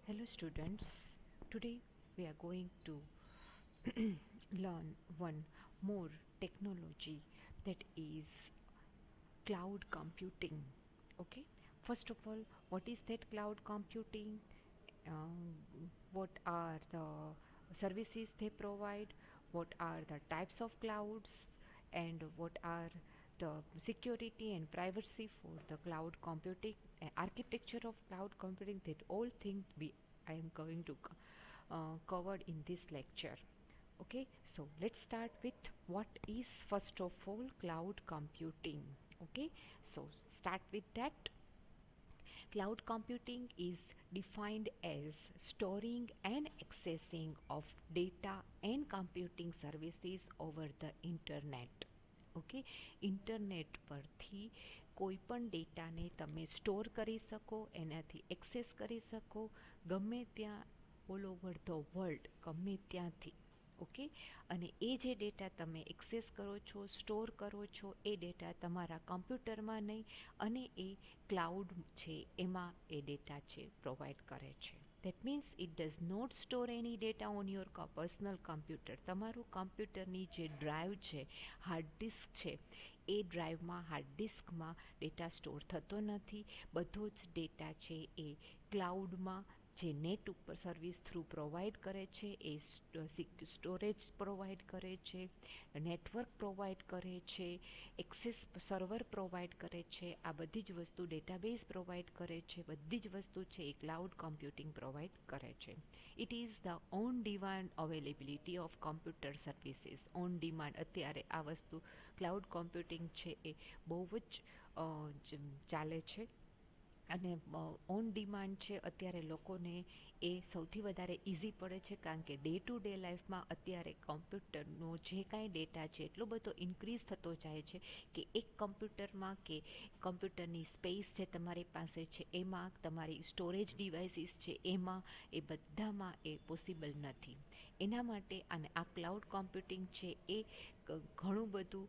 Hello students, today we are going to learn one more technology that is cloud computing. Okay, first of all, what is that cloud computing? What are the services they provide? What are the types of clouds? And what are the security and privacy for the cloud computing, architecture of cloud computing? That all things I am going to cover in this lecture. Okay, so let's start with what is first of all cloud computing. Okay, so start with that. Cloud computing is defined as storing and accessing of data and computing services over the internet. Okay, internet પરથી કોઈ પણ ડેટાને તમે store કરી શકો, એનાથી access કરી શકો ગમે ત્યાં, ઓલ ઓવર ધ વર્લ્ડ, ગમે ત્યાંથી. ઓકે, અને એ જે ડેટા તમે એક્સેસ કરો છો, સ્ટોર કરો છો, એ ડેટા તમારા કમ્પ્યુટરમાં નહીં, અને એ ક્લાઉડ છે એમાં એ ડેટા છે પ્રોવાઈડ કરે છે. That means it does not store any data on your personal computer. તમારું કમ્પ્યુટરની જે ડ્રાઈવ છે, હાર્ડ ડિસ્ક છે, એ ડ્રાઈવમાં, હાર્ડ ડિસ્કમાં ડેટા સ્ટોર થતો નથી. બધો જ ડેટા છે એ ક્લાઉડમાં, જે નેટ ઉપર સર્વિસ થ્રુ પ્રોવાઈડ કરે છે, એ સ્ટોરેજ પ્રોવાઈડ કરે છે, નેટવર્ક પ્રોવાઈડ કરે છે, એક્સેસ સર્વર પ્રોવાઈડ કરે છે. આ બધી જ વસ્તુ, ડેટાબેઝ પ્રોવાઈડ કરે છે, બધી જ વસ્તુ છે એ ક્લાઉડ કમ્પ્યુટિંગ પ્રોવાઈડ કરે છે. It is the on demand availability of computer services. On demand, અત્યારે આ વસ્તુ ક્લાઉડ કમ્પ્યુટિંગ છે એ બહુ જ ચાલે છે. અને ઓન ડિમાન્ડ છે અત્યારે લોકોને એ સૌથી વધારે ઇઝી પડે છે, કારણ કે ડે ટુ ડે લાઈફમાં અત્યારે કમ્પ્યુટરનો જે કાંઈ ડેટા છે એટલો બધો ઇન્ક્રીઝ થતો જાય છે કે એક કમ્પ્યુટરમાં કે કમ્પ્યુટરની સ્પેસ જે તમારી પાસે છે એમાં, તમારી સ્ટોરેજ ડિવાઇસીસ છે એમાં, એ બધામાં એ પોસિબલ નથી. એના માટે અને આ ક્લાઉડ કોમ્પ્યુટિંગ છે એ ઘણું બધું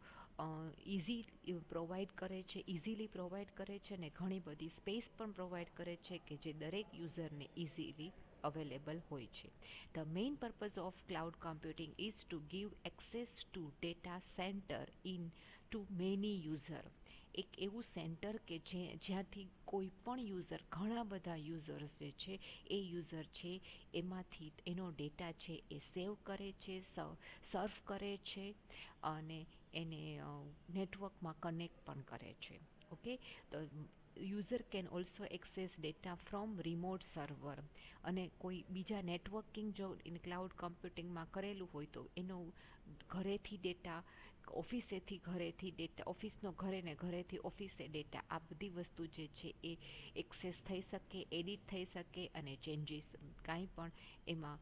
ઇઝી પ્રોવાઈડ કરે છે, ઇઝીલી પ્રોવાઈડ કરે છે, અને ઘણી બધી સ્પેસ પણ પ્રોવાઈડ કરે છે કે જે દરેક યુઝરને ઇઝીલી અવેલેબલ હોય છે. The main purpose of cloud computing is to give access to data center in to many user. એક એવું સેન્ટર કે જ્યાંથી કોઈ પણ યુઝર, ઘણા બધા યુઝર્સ જે છે એ યુઝર છે એમાંથી એનો ડેટા છે એ સેવ કરે છે, સર્વ કરે છે, અને એને નેટવર્કમાં કનેક્ટ પણ કરે છે. ઓકે, તો user can also access data from remote server. અને કોઈ બીજા નેટવર્કિંગ જો ક્લાઉડ કમ્પ્યુટિંગમાં કરેલું હોય તો એનો ઘરેથી ડેટા, ઓફિસેથી ઘરેથી ડેટા, ઓફિસનો ઘરે ને ઘરેથી ઓફિસે ડેટા, આ બધી વસ્તુ જે છે એ એક્સેસ થઈ શકે, એડિટ થઈ શકે, અને ચેન્જીસ કાંઈ પણ એમાં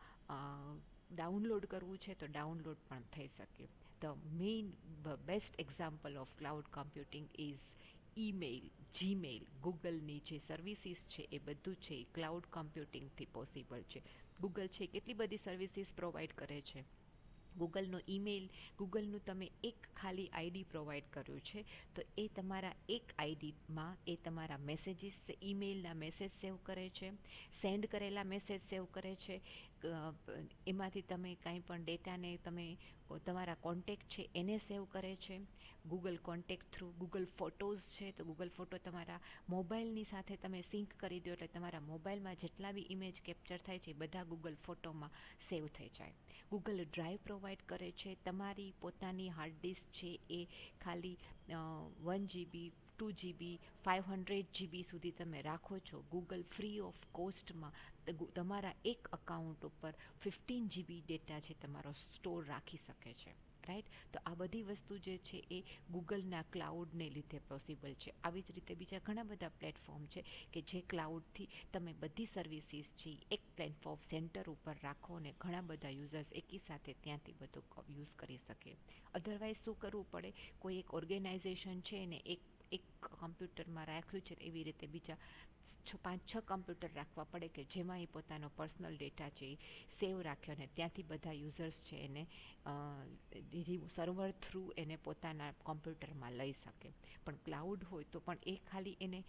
ડાઉનલોડ કરવું છે તો ડાઉનલોડ પણ થઈ શકે. The main best example of cloud computing is email, Gmail, ગૂગલની જે સર્વિસીસ છે એ બધું છે એ ક્લાઉડ કમ્પ્યુટિંગથી પોસિબલ છે. ગૂગલ છે કેટલી બધી સર્વિસીસ પ્રોવાઈડ કરે છે. ગૂગલનો ઈમેલ, ગૂગલનું તમે એક ખાલી આઈડી પ્રોવાઈડ કર્યું છે, તો એ તમારા એક આઈડીમાં એ તમારા મેસેજીસ, ઈમેલના મેસેજ સેવ કરે છે, સેન્ડ કરેલા મેસેજ સેવ કરે છે. એમાંથી તમે કાંઈ પણ ડેટાને તમે તમારા કોન્ટેક્ટ છે એને સેવ કરે છે. Google contact through, Google photos છે તો ગૂગલ ફોટો તમારા મોબાઈલની સાથે તમે સિંક કરી દો, એટલે તમારા મોબાઈલમાં જેટલા બી ઇમેજ કેપ્ચર થાય છે એ બધા ગૂગલ ફોટોમાં સેવ થઈ જાય. ગૂગલ ડ્રાઈવ પ્રોવાઈડ કરે છે. તમારી પોતાની હાર્ડ ડિસ્ક છે એ ખાલી 1 GB, 2 GB, 500 GB સુધી તમે રાખો છો. ગૂગલ ફ્રી ઓફ કોસ્ટમાં તમારા એક અકાઉન્ટ ઉપર 15 GB ડેટા છે તમારો સ્ટોર રાખી શકે છે. રાઈટ, તો આ બધી વસ્તુ જે છે એ ગૂગલના ક્લાઉડને લીધે પોસિબલ છે. આવી જ રીતે બીજા ઘણા બધા પ્લેટફોર્મ છે કે જે ક્લાઉડથી તમે બધી સર્વિસીસ છે એક પ્લેટફોર્મ સેન્ટર ઉપર રાખો અને ઘણા બધા યુઝર્સ એકી સાથે ત્યાંથી બધું યુઝ કરી શકે. અધરવાઇઝ શું કરવું પડે, કોઈ એક ઓર્ગેનાઇઝેશન છે ને એક કમ્પ્યુટરમાં રાખ્યું છે, એવી રીતે બીજા 5-6 કમ્પ્યુટર રાખવા પડે કે જેમાં એ પોતાનો પર્સનલ ડેટા છે એ સેવ રાખ્યો, અને ત્યાંથી બધા યુઝર્સ છે એને સર્વર થ્રુ એને પોતાના કોમ્પ્યુટરમાં લઈ શકે. પણ ક્લાઉડ હોય તો પણ એ ખાલી એને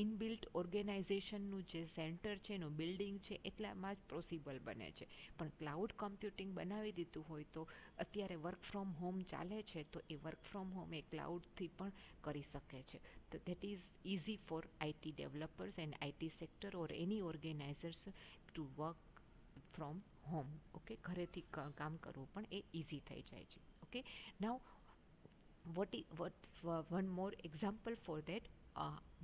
ઇનબિલ્ટ ઓર્ગેનાઇઝેશનનું જે સેન્ટર છે એનું બિલ્ડિંગ છે એટલામાં જ પોસિબલ બને છે. પણ ક્લાઉડ કમ્પ્યુટિંગ બનાવી દીધું હોય તો અત્યારે વર્ક ફ્રોમ હોમ ચાલે છે તો એ વર્ક ફ્રોમ હોમ એ ક્લાઉડથી પણ કરી શકે છે. તો that is easy four IT developers and IT sector or any organisers to work from home. Okay, ઘરેથી કામ કરવું પણ એ ઇઝી થઈ જાય છે. Okay, now what one more example for that.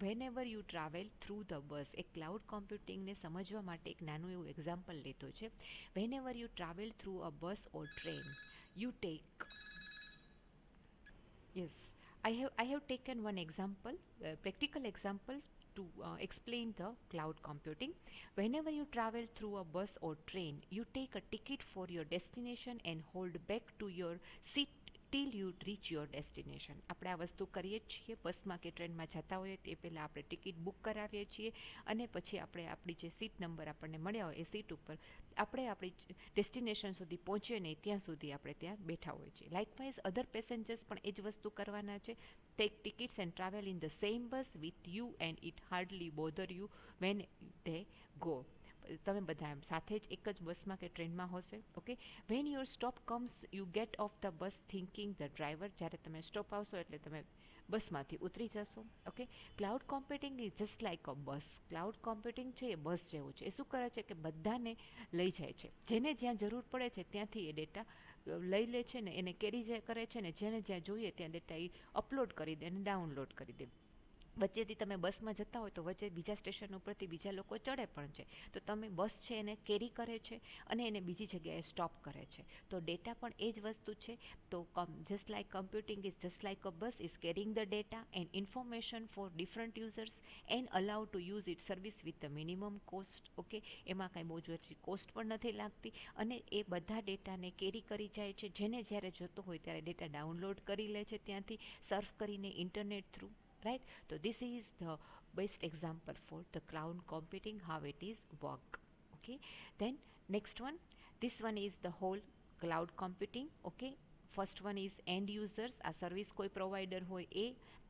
Whenever you travel through the bus, એક cloud કમ્પ્યુટિંગને સમજવા માટે એક નાનું એવું એક્ઝામ્પલ લીધું છે. Whenever you travel through a bus or train, you take. Yes, I have taken one example, practical example to explain the cloud computing. Whenever you travel through a bus or train, you take a ticket for your destination and hold back to your seat till you reach your destination. આપણે આ વસ્તુ કરીએ જ છીએ, બસમાં કે ટ્રેનમાં જતા હોઈએ તે પહેલાં આપણે ટિકિટ બુક કરાવીએ છીએ અને પછી આપણે આપણી જે સીટ નંબર આપણને મળ્યા હોય એ સીટ ઉપર આપણે આપણી ડેસ્ટિનેશન સુધી પહોંચીએ નહીં ત્યાં સુધી આપણે ત્યાં બેઠા હોઈએ છીએ. લાઇકવાઇઝ અધર પેસેન્જર્સ પણ એ જ વસ્તુ કરવાના છે. Take tickets and travel in the same bus with you and it hardly bother you when they go. તમે બધા એમ સાથે જ એક જ બસમાં કે ટ્રેનમાં હશે. Okay, van your stop comes you get of the bus thinking the driver. જ્યારે તમે સ્ટોપ આવશો એટલે તમે બસમાંથી ઉતરી જશો. Okay, cloud computing is just like a bus. Cloud computing છે એ બસ જેવું છે. એ શું કરે છે કે બધાને લઈ જાય છે. જેને જ્યાં જરૂર પડે છે ત્યાંથી એ ડેટા લઈ લે છે ને એને કેરી કરે છે ને જેને જ્યાં જોઈએ ત્યાં ડેટા એ અપલોડ કરી દે અને ડાઉનલોડ કરી દે. વચ્ચેથી તમે બસમાં જતા હોય તો વચ્ચે બીજા સ્ટેશન ઉપરથી બીજા લોકો ચડે પણ છે તો તમે બસ છે એને કેરી કરે છે અને એને બીજી જગ્યાએ સ્ટોપ કરે છે. તો ડેટા પણ એ જ વસ્તુ છે. તો just like computing is just like a bus is carrying the data and information for different users and allow to use it service with the minimum cost. Okay, એમાં કાંઈ બહુ જ કોસ્ટ પણ નથી લાગતી અને એ બધા ડેટાને કેરી કરી જાય છે. જેને જ્યારે જોતો હોય ત્યારે ડેટા ડાઉનલોડ કરી લે છે ત્યાંથી સર્ફ કરીને internet through. Right, so this is the best example for the cloud computing, how it is work. Okay, then next one, this one is the whole cloud computing. Okay, first one is end users. આ service કોઈ provider હોય એ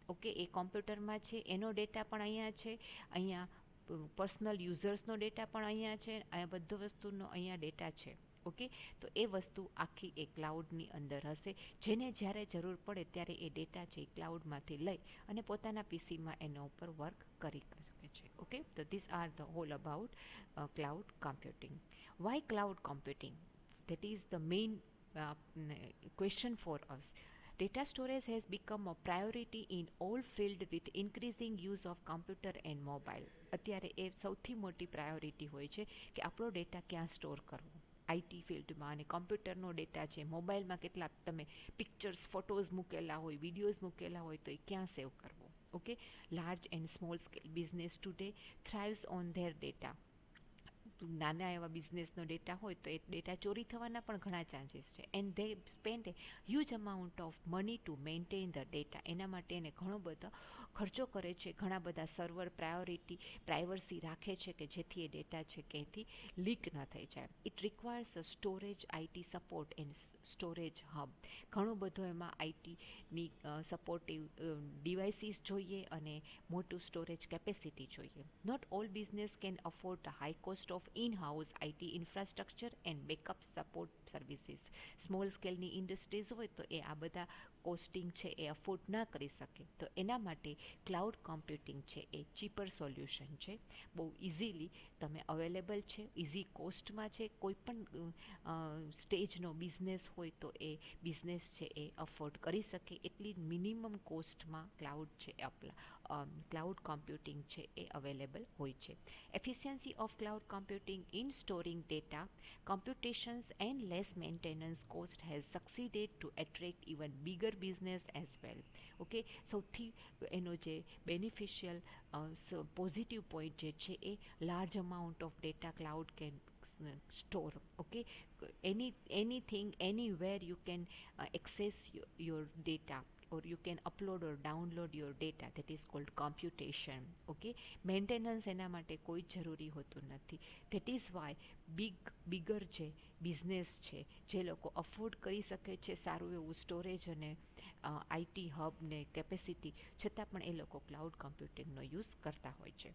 okay એ કોમ્પ્યુટરમાં છે એનો data પણ અહીંયા છે. અહીંયા પર્સનલ યુઝર્સનો ડેટા પણ અહીંયા છે. અહીંયા બધું વસ્તુનો અહીંયા ડેટા છે. ઓકે, તો એ વસ્તુ આખી એ ક્લાઉડની અંદર હશે. જેને જ્યારે જરૂર પડે ત્યારે એ ડેટા છે એ ક્લાઉડમાંથી લઈ અને પોતાના પીસીમાં એના ઉપર વર્ક કરી શકે છે. ઓકે, તો this are the whole about cloud computing. Why cloud computing? That is the main question for us. Data storage has become a priority in all fields with increasing use of computer and mobile. અત્યારે એ સૌથી મોટી priority હોય છે કે આપણો data ક્યાં store કરવો. IT ફિલ્ડમાં અને કમ્પ્યુટરનો ડેટા છે, મોબાઈલમાં કેટલા તમે પિક્ચર્સ ફોટોઝ મૂકેલા હોય, વિડીયોઝ મૂકેલા હોય તો એ ક્યાં સેવ કરવો. Okay, large and small scale business today thrives on their data. નાના એવા બિઝનેસનો ડેટા હોય તો એ ડેટા ચોરી થવાના પણ ઘણા ચાન્સીસ છે and they spend A huge amount of money to maintain the data. એના માટે એને ઘણો બધો ખર્ચો કરે છે. ઘણા બધા સર્વર પ્રાઇવસી રાખે છે કે જેથી એ ડેટા છે ક્યાંયથી લીક ન થઈ જાય. It requires a storage IT support and storage hub. ઘણો બધો એમાં આઈટીની સપોર્ટિવ ડિવાઇસીસ જોઈએ અને મોટું સ્ટોરેજ કેપેસિટી જોઈએ. Not all business can afford the high cost of in-house IT infrastructure and backup support services. Small સ્કેલની ઇન્ડસ્ટ્રીઝ હોય તો એ આ બધા કોસ્ટિંગ છે એ અફોર્ડ ના કરી શકે. તો એના માટે ક્લાઉડ કમ્પ્યુટિંગ છે એ ચીપર સોલ્યુશન છે. બહુ ઇઝીલી તમે અવેલેબલ છે, ઇઝી કોસ્ટમાં છે. કોઈ પણ સ્ટેજનો બિઝનેસ હોય તો એ બિઝનેસ છે એ અફોર્ડ કરી શકે એટલી મિનિમમ કોસ્ટમાં ક્લાઉડ છે ક્લાઉડ કમ્પ્યુટિંગ છે એ અવેલેબલ હોય છે. Efficiency of cloud computing in storing data, computations and less maintenance cost has succeeded to attract even bigger business as well. Okay, સૌથી એનો જે બેનિફિશિયલ પોઝિટિવ પોઈન્ટ જે છે એ large amount of data cloud can store. Okay, anything anywhere you can access your data. or you can upload or download your data. That is called computation. Okay, maintenance એના માટે કોઈ જરૂરી હોતું નથી. That is Y bigger છે business છે, જે લોકો અફોર્ડ કરી શકે છે સારું એવું સ્ટોરેજ અને આઈટી હબ ને કેપેસિટી, છતાં પણ એ લોકો ક્લાઉડ કમ્પ્યુટિંગનો યુઝ કરતા હોય છે.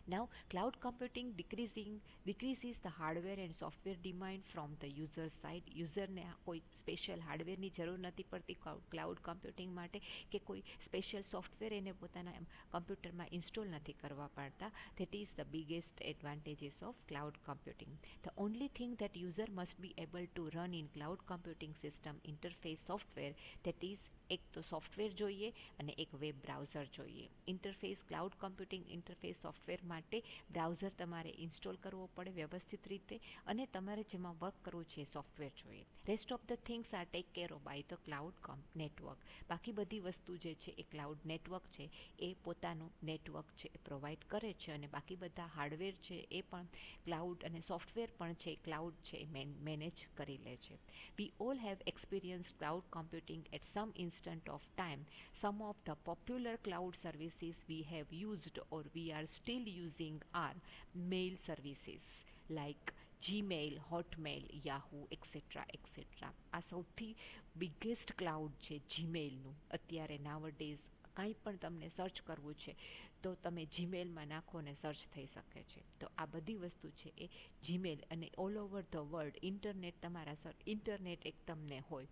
Now, cloud computing decreases the hardware and software demand from the user side. યુઝરને કોઈ સ્પેશિયલ હાર્ડવેરની જરૂર નથી પડતી ક્લાઉડ કમ્પ્યુટિંગ માટે, કે કોઈ સ્પેશિયલ સોફ્ટવેર એને પોતાના કમ્પ્યુટરમાં ઇન્સ્ટોલ નથી કરવા પડતા. That is the biggest advantages of cloud computing. The only thing that user must be able to run in cloud computing system interface software, that is એક તો સોફ્ટવેર જોઈએ અને એક વેબ બ્રાઉઝર જોઈએ. Interface cloud computing interface software માટે browser તમારે install કરવો પડે વ્યવસ્થિત રીતે, અને તમારે જેમાં વર્ક કરવું છે એ સોફ્ટવેર જોઈએ. Rest of the things are take care of by the cloud network. બાકી બધી વસ્તુ જે છે એ ક્લાઉડ નેટવર્ક છે એ પોતાનું નેટવર્ક છે એ પ્રોવાઈડ કરે છે, અને બાકી બધા હાર્ડવેર છે એ પણ ક્લાઉડ, અને સોફ્ટવેર પણ છે ક્લાઉડ છે એ મેનેજ કરી લે છે. We all have experienced cloud computing at some instant of time. Some of the popular cloud services we have used or we are still using are mail services like Gmail, Hotmail, Yahoo, etc. etc. આ સૌથી biggest cloud છે જીમેલનું. અત્યારે નાવડેઝ કંઈ પણ તમને search કરવું છે તો તમે જીમેલમાં નાખો ને સર્ચ થઈ શકે છે. તો આ બધી વસ્તુ છે એ જીમેલ, અને all over the world internet તમારા ઇન્ટરનેટ એક તમને હોય,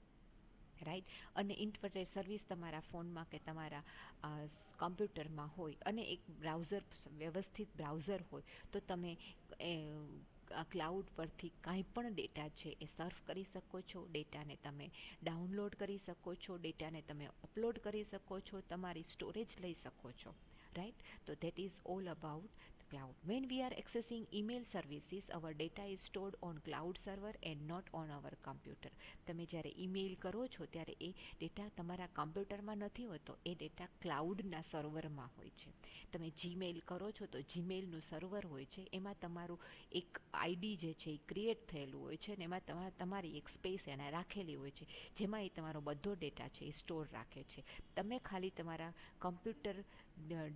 રાઈટ, અને ઇન્ટરનેટ સર્વિસ તમારા ફોનમાં કે તમારા કમ્પ્યુટરમાં હોય, અને એક બ્રાઉઝર વ્યવસ્થિત બ્રાઉઝર હોય, તો તમે ક્લાઉડ પરથી કાંઈ પણ ડેટા છે એ સર્ફ કરી શકો છો, ડેટાને તમે ડાઉનલોડ કરી શકો છો, ડેટાને તમે અપલોડ કરી શકો છો, તમારી સ્ટોરેજ લઈ શકો છો, right? So that is all about the cloud. When we are accessing email services, our data is stored on cloud server and not on our computer. તમે જ્યારે ઈમેલ કરો છો ત્યારે એ ડેટા તમારા કમ્પ્યુટરમાં નથી હોતો, એ ડેટા ક્લાઉડના સર્વરમાં હોય છે. તમે જીમેલ કરો છો તો જીમેલનું સર્વર હોય છે, એમાં તમારું એક આઈડી જે છે એ ક્રિએટ થયેલું હોય છે, અને એમાં તમારી એક સ્પેસ એને રાખેલી હોય છે, જેમાં એ તમારો બધો ડેટા છે એ સ્ટોર રાખે છે. તમે ખાલી તમારા કમ્પ્યુટર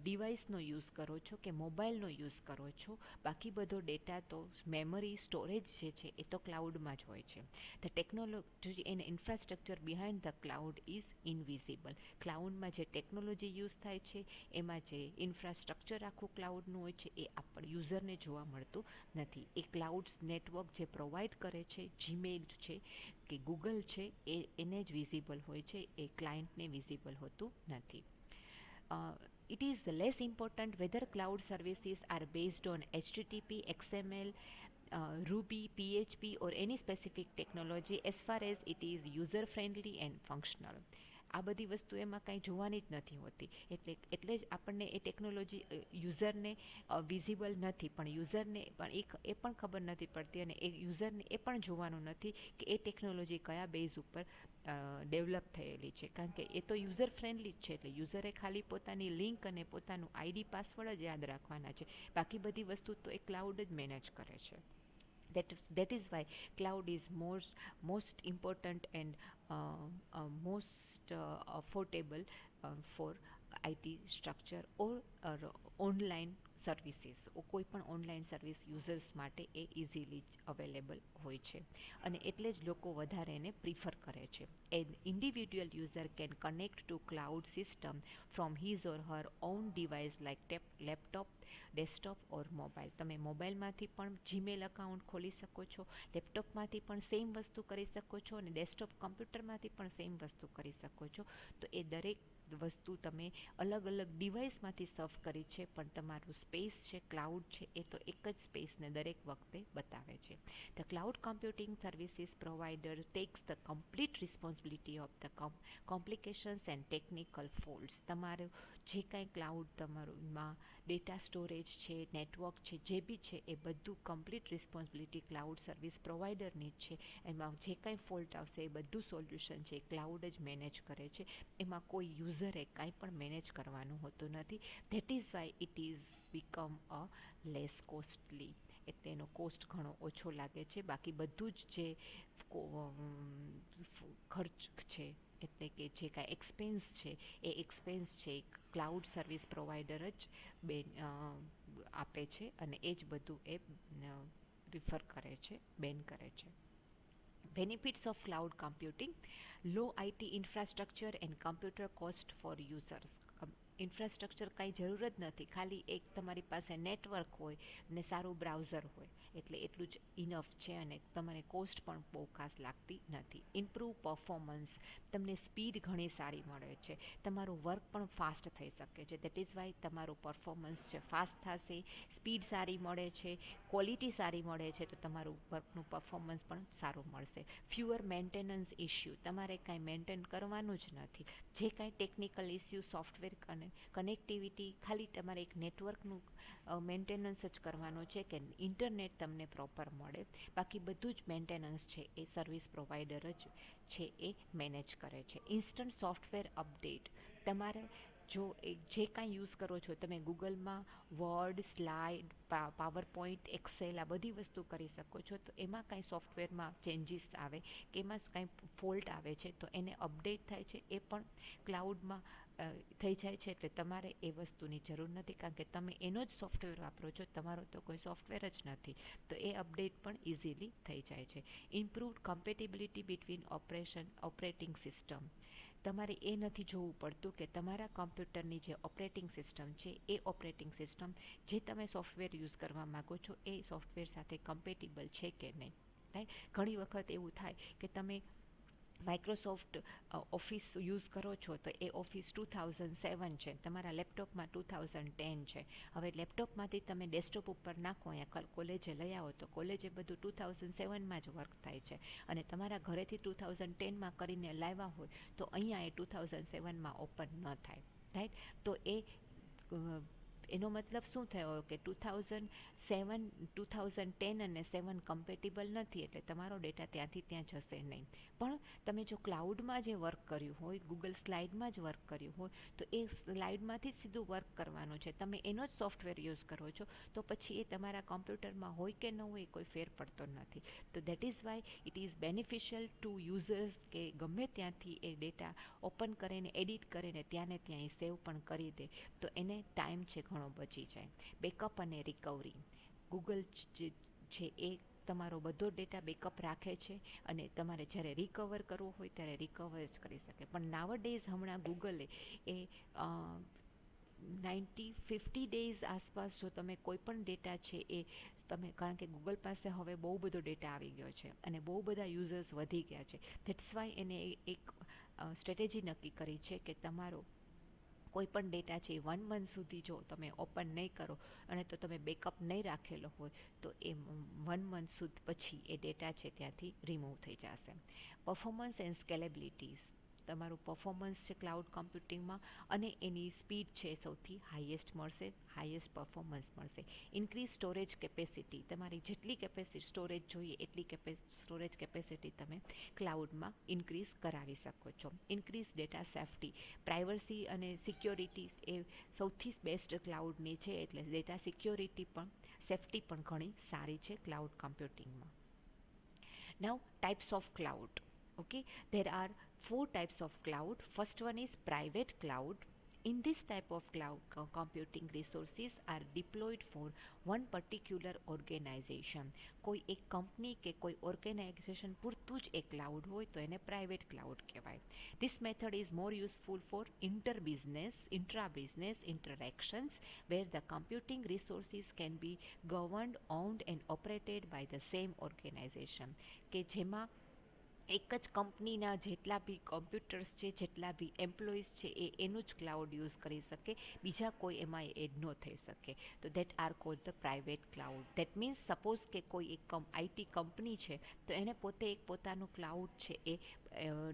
ડિવાઇસનો યુઝ કરો છો કે મોબાઈલનો યુઝ કરો છો, બાકી બધો ડેટા તો મેમરી સ્ટોરેજ જે છે એ તો ક્લાઉડમાં જ હોય છે. The technology and infrastructure behind the cloud is invisible. ક્લાઉડમાં જે ટેકનોલોજી યુઝ થાય છે, એમાં જે ઇન્ફ્રાસ્ટ્રક્ચર આખું ક્લાઉડનું હોય છે, એ આપણે યુઝરને જોવા મળતું નથી. એ ક્લાઉડ નેટવર્ક જે પ્રોવાઈડ કરે છે, જીમેલ છે કે ગૂગલ છે, એને જ વિઝિબલ હોય છે, એ ક્લાયન્ટને વિઝિબલ હોતું નથી. It is less important whether cloud services are based on HTTP, XML, Ruby, PHP or any specific technology, as far as it is user friendly and functional. આ બધી વસ્તુ એમાં કાંઈ જોવાની જ નથી હોતી, એટલે જ આપણને એ ટેકનોલોજી યુઝરને વિઝિબલ નથી, પણ યુઝરને પણ એ પણ ખબર નથી પડતી, અને એ યુઝરને એ પણ જોવાનું નથી કે એ ટેકનોલોજી કયા બેઝ ઉપર ડેવલપ થયેલી છે, કારણ કે એ તો યુઝર ફ્રેન્ડલી જ છે. એટલે યુઝરે ખાલી પોતાની લિંક અને પોતાનું આઈડી પાસવર્ડ જ યાદ રાખવાના છે, બાકી બધી વસ્તુ તો એ ક્લાઉડ જ મેનેજ કરે છે. That is why cloud is most important and most affordable for IT structure or online services. કોઈ પણ ઓનલાઈન સર્વિસ યુઝર્સ માટે એ ઇઝીલી અવેલેબલ હોય છે, અને એટલે જ લોકો વધારે એને પ્રિફર કરે છે. An individual user can connect to cloud system from his or her own device like laptop, desktop or mobile. તમે મોબાઈલમાંથી પણ જીમેલ અકાઉન્ટ ખોલી શકો છો, લેપટોપમાંથી પણ સેમ વસ્તુ કરી શકો છો, અને ડેસ્કટોપ કમ્પ્યુટરમાંથી પણ સેમ વસ્તુ કરી શકો છો. તો એ દરેક વસ્તુ તમે અલગ અલગ ડિવાઇસમાંથી સર્ફ કરી છે, પણ તમારું સ્પેસ છે ક્લાઉડ છે એ તો એક જ સ્પેસને દરેક વખતે બતાવે છે. The cloud computing services provider tax the complete responsibility of the complications and technical faults. તમારું જે કાંઈ ક્લાઉડ તમારુંમાં ડેટા સ્ટોરેજ છે, નેટવર્ક છે, જે બી છે એ બધું કમ્પ્લીટ રિસ્પોન્સિબિલિટી ક્લાઉડ સર્વિસ પ્રોવાઇડરની જ છે. એમાં જે કાંઈ ફોલ્ટ આવશે એ બધું સોલ્યુશન છે એ ક્લાઉડ જ મેનેજ કરે છે, એમાં કોઈ યુઝરે કાંઈ પણ મેનેજ કરવાનું હોતું નથી. That is why it is become a less costly, એટલે એનો કોસ્ટ ઘણો ઓછો લાગે છે. બાકી બધું જ જે ખર્ચ છે, એટલે કે જે કાંઈ એક્સપેન્સ છે, એ એક્સપેન્સ છે ક્લાઉડ સર્વિસ પ્રોવાઈડર જ આપે છે, અને એ જ બધું એ રિફર કરે છે, બેન કરે છે. Benefits of cloud computing: low IT infrastructure and computer cost for users. Infrastructure કાંઈ જરૂર જ નથી, ખાલી એક તમારી પાસે નેટવર્ક હોય ને સારું બ્રાઉઝર હોય એટલે એટલું જ ઇનફ છે, અને તમારે કોસ્ટ પણ બહુ ખાસ લાગતી નથી. ઇમ્પ્રૂવ પરફોર્મન્સ: તમને સ્પીડ ઘણી સારી મળે છે, તમારું વર્ક પણ ફાસ્ટ થઈ શકે છે. દેટ ઇઝ વાય તમારું પરફોર્મન્સ છે ફાસ્ટ થશે, સ્પીડ સારી મળે છે, ક્વોલિટી સારી મળે છે, તો તમારું વર્કનું પરફોર્મન્સ પણ સારું મળશે. ફ્યુઅર મેન્ટેનન્સ ઇસ્યુ: તમારે કાંઈ મેન્ટેન કરવાનું જ નથી. જે કાંઈ ટેકનિકલ ઇસ્યુ, સોફ્ટવેર કનેક્ટિવિટી, ખાલી તમારે એક નેટવર્કનું મેન્ટેનન્સ જ કરવાનું છે કે ઇન્ટરનેટ તમને પ્રોપર મળે. બાકી બધું જ મેન્ટેનન્સ છે એ સર્વિસ પ્રોવાઈડર જ છે એ મેનેજ કરે છે. ઇન્સ્ટન્ટ સોફ્ટવેર અપડેટ: તમારે જો જે કાંઈ યુઝ કરો છો તમે, ગૂગલમાં Word, slide, PowerPoint, Excel, આ બધી વસ્તુ કરી શકો છો. તો એમાં કાંઈ સોફ્ટવેરમાં ચેન્જીસ આવે કે એમાં કાંઈ ફોલ્ટ આવે છે તો એને અપડેટ થાય છે, એ પણ ક્લાઉડમાં થઈ જાય છે. એટલે તમારે એ વસ્તુની જરૂર નથી, કારણ કે તમે એનો જ સોફ્ટવેર વાપરો છો, તમારો તો કોઈ સોફ્ટવેર જ નથી, તો એ અપડેટ પણ ઇઝીલી થઈ જાય છે. ઇમ્પ્રુવડ કમ્પેટેબિલિટી બિટવીન ઓપરેટિંગ સિસ્ટમ: તમારે એ નથી જોવું પડતું કે તમારા કમ્પ્યુટરની જે ઓપરેટિંગ સિસ્ટમ છે એ ઓપરેટિંગ સિસ્ટમ જે તમે સોફ્ટવેર યુઝ કરવા માગો છો એ સોફ્ટવેર સાથે કમ્પેટેબલ છે કે નહીં. રાઈટ, ઘણી વખત એવું થાય કે તમે માઇક્રોસોફ્ટ ઓફિસ યુઝ કરો છો તો એ ઓફિસ 2007 છે, તમારા લેપટોપમાં 2010 છે. હવે લેપટોપમાંથી તમે ડેસ્કટોપ ઉપર નાખો, અહીંયા કોલેજે લઈ આવો તો કોલેજે બધું 2007માં જ વર્ક થાય છે, અને તમારા ઘરેથી 2010માં કરીને લાવ્યા હોય તો અહીંયા એ 2007માં ઓપન ન થાય. રાઈટ, તો એનો મતલબ શું થયો કે 2010 અને 7 કમ્પેટેબલ નથી, એટલે તમારો ડેટા ત્યાંથી ત્યાં જશે નહીં. પણ તમે જો ક્લાઉડમાં જે વર્ક કર્યું હોય, ગૂગલ સ્લાઇડમાં જ વર્ક કર્યું હોય, તો એ સ્લાઇડમાંથી જ સીધું વર્ક કરવાનું છે. તમે એનો જ સોફ્ટવેર યુઝ કરો છો તો પછી એ તમારા કોમ્પ્યુટરમાં હોય કે ન હોય કોઈ ફેર પડતો નથી. તો that is why it is beneficial to users કે ગમે ત્યાંથી એ ડેટા ઓપન કરીને, એડિટ કરીને ત્યાં ને ત્યાં એ સેવ પણ કરી દે, તો એને ટાઈમ છે ઘણો બચી જાય. બેકઅપ અને રિકવરી: ગૂગલ છે એ તમારો બધો ડેટા બેકઅપ રાખે છે, અને તમારે જ્યારે રિકવર કરવો હોય ત્યારે રિકવર જ કરી શકે. પણ નાવડેઝ હમણાં ગૂગલે એ 50 ડેઝ આસપાસ જો તમે કોઈ પણ ડેટા છે એ તમે, કારણ કે ગૂગલ પાસે હવે બહુ બધો ડેટા આવી ગયો છે અને બહુ બધા યુઝર્સ વધી ગયા છે, ધેટ્સ વાય એને એક સ્ટ્રેટેજી નક્કી કરી છે કે તમારો કોઈ પણ ડેટા છે 1 મંથ સુધી જો તમે ઓપન નહીં કરો અને તો તમે બેકઅપ નહીં રાખેલો હોય તો એ 1 મંથ સુધી પછી એ ડેટા છે ત્યાંથી રિમૂવ થઈ જશે. પરફોર્મન્સ એન્ડ સ્કેલેબિલિટીઝ: તમારું પરફોર્મન્સ છે ક્લાઉડ કમ્પ્યુટિંગમાં અને એની સ્પીડ છે સૌથી હાઈએસ્ટ મળશે, હાઈએસ્ટ પરફોર્મન્સ મળશે. ઇન્ક્રીઝ સ્ટોરેજ કેપેસિટી: તમારી જેટલી સ્ટોરેજ જોઈએ એટલી સ્ટોરેજ કેપેસિટી તમે ક્લાઉડમાં ઇન્ક્રીઝ કરાવી શકો છો. ઇન્ક્રીઝ ડેટા સેફ્ટી: પ્રાઇવસી અને સિક્યોરિટી એ સૌથી બેસ્ટ ક્લાઉડની છે, એટલે ડેટા સિક્યોરિટી પણ, સેફ્ટી પણ ઘણી સારી છે cloud કમ્પ્યુટિંગમાં. Now, types of cloud. Okay, there are 4 types of cloud. First one is private cloud. In this type of cloud, computing resources are deployed for one particular organization. કોઈ એક company કે કોઈ organisation પૂરતું જ એ cloud હોય તો એને private cloud કહેવાય. This method is more useful for intra-business interactions where the computing resources can be governed, owned and operated by the same organization. કે જેમાં એક જ કંપનીના જેટલા બી કોમ્પ્યુટર્સ છે, જેટલા બી એમ્પ્લોઈઝ છે એ એનું જ ક્લાઉડ યુઝ કરી શકે, બીજા કોઈ એમાં એડ ન થઈ શકે. તો that R cold the private cloud. That means suppose કે કોઈ એક આઈટી કંપની છે તો એને પોતે એક પોતાનું ક્લાઉડ છે એ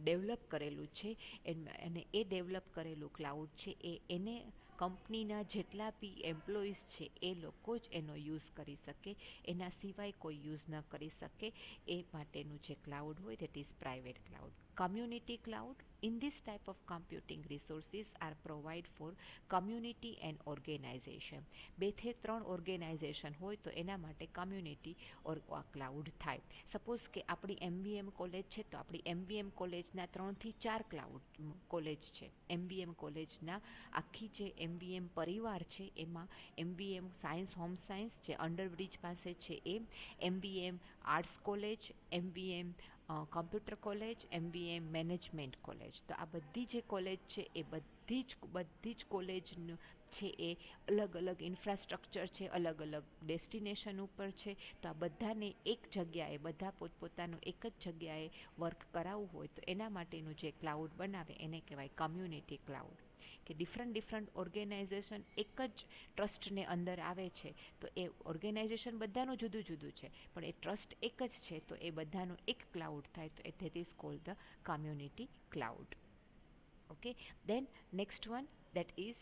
ડેવલપ કરેલું છે, અને એ ડેવલપ કરેલું ક્લાઉડ છે એ એને કંપનીના જેટલા બી એમ્પ્લોઈઝ છે એ લોકો જ એનો યુઝ કરી શકે, એના સિવાય કોઈ યુઝ ન કરી શકે. એ માટેનું જે ક્લાઉડ હોય that is private cloud. Community cloud. In this type of computing resources are provide for community and organization. 2 થી 3 ઓર્ગેનાઇઝેશન હોય તો એના માટે કમ્યુનિટી ઓર ક્લાઉડ થાય. સપોઝ કે આપણી MVM કોલેજ છે તો આપણી MVM કોલેજના 3 થી 4 ક્લાઉડ કોલેજ છે. MVM કોલેજના આખી જે MVM પરિવાર છે એમાં MVM સાયન્સ હોમ સાયન્સ જે અંડરબ્રિજ પાસે છે એ, MVM arts college, MVM computer college, MVM management college. તો આ બધી જે કોલેજ છે એ બધી જ કોલેજનું છે એ અલગ અલગ ઇન્ફ્રાસ્ટ્રક્ચર છે, અલગ અલગ ડેસ્ટિનેશન ઉપર છે. તો આ બધાને એક જગ્યાએ, બધા પોતપોતાનું એક જ જગ્યાએ વર્ક કરાવવું હોય તો એના માટેનું જે ક્લાઉડ બનાવે એને કહેવાય કમ્યુનિટી ક્લાઉડ. કે ડિફરન્ટ ઓર્ગેનાઇઝેશન એક જ ટ્રસ્ટને અંદર આવે છે તો એ ઓર્ગેનાઇઝેશન બધાનું જુદું જુદું છે પણ એ ટ્રસ્ટ એક જ છે તો એ બધાનું એક ક્લાઉડ થાય તો that is called the community cloud. Okay, then next one that is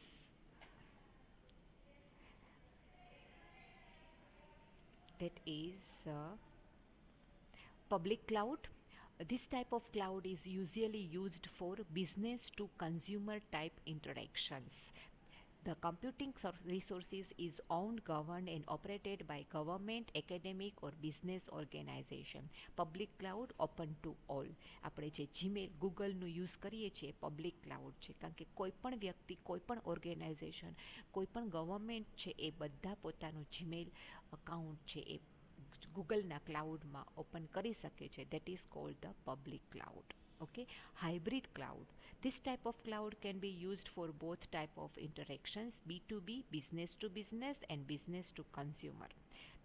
public cloud. This type of cloud is usually used for business to consumer type interactions. The computing resources is owned, governed and operated by government, academic or business organization. Public cloud open to all. આપણે જે Gmail ગૂગલનું use કરીએ છીએ public cloud છે કારણ કે કોઈ પણ વ્યક્તિ, કોઈ પણ ઓર્ગેનાઇઝેશન, કોઈ પણ ગવર્મેન્ટ છે એ બધા પોતાનું જીમેલ અકાઉન્ટ છે એ ગૂગલના ક્લાઉડમાં ઓપન કરી શકે છે. That is called the public cloud. Okay, hybrid cloud. This type of cloud can be used for both type of interactions, B2B, business to business and business to consumer.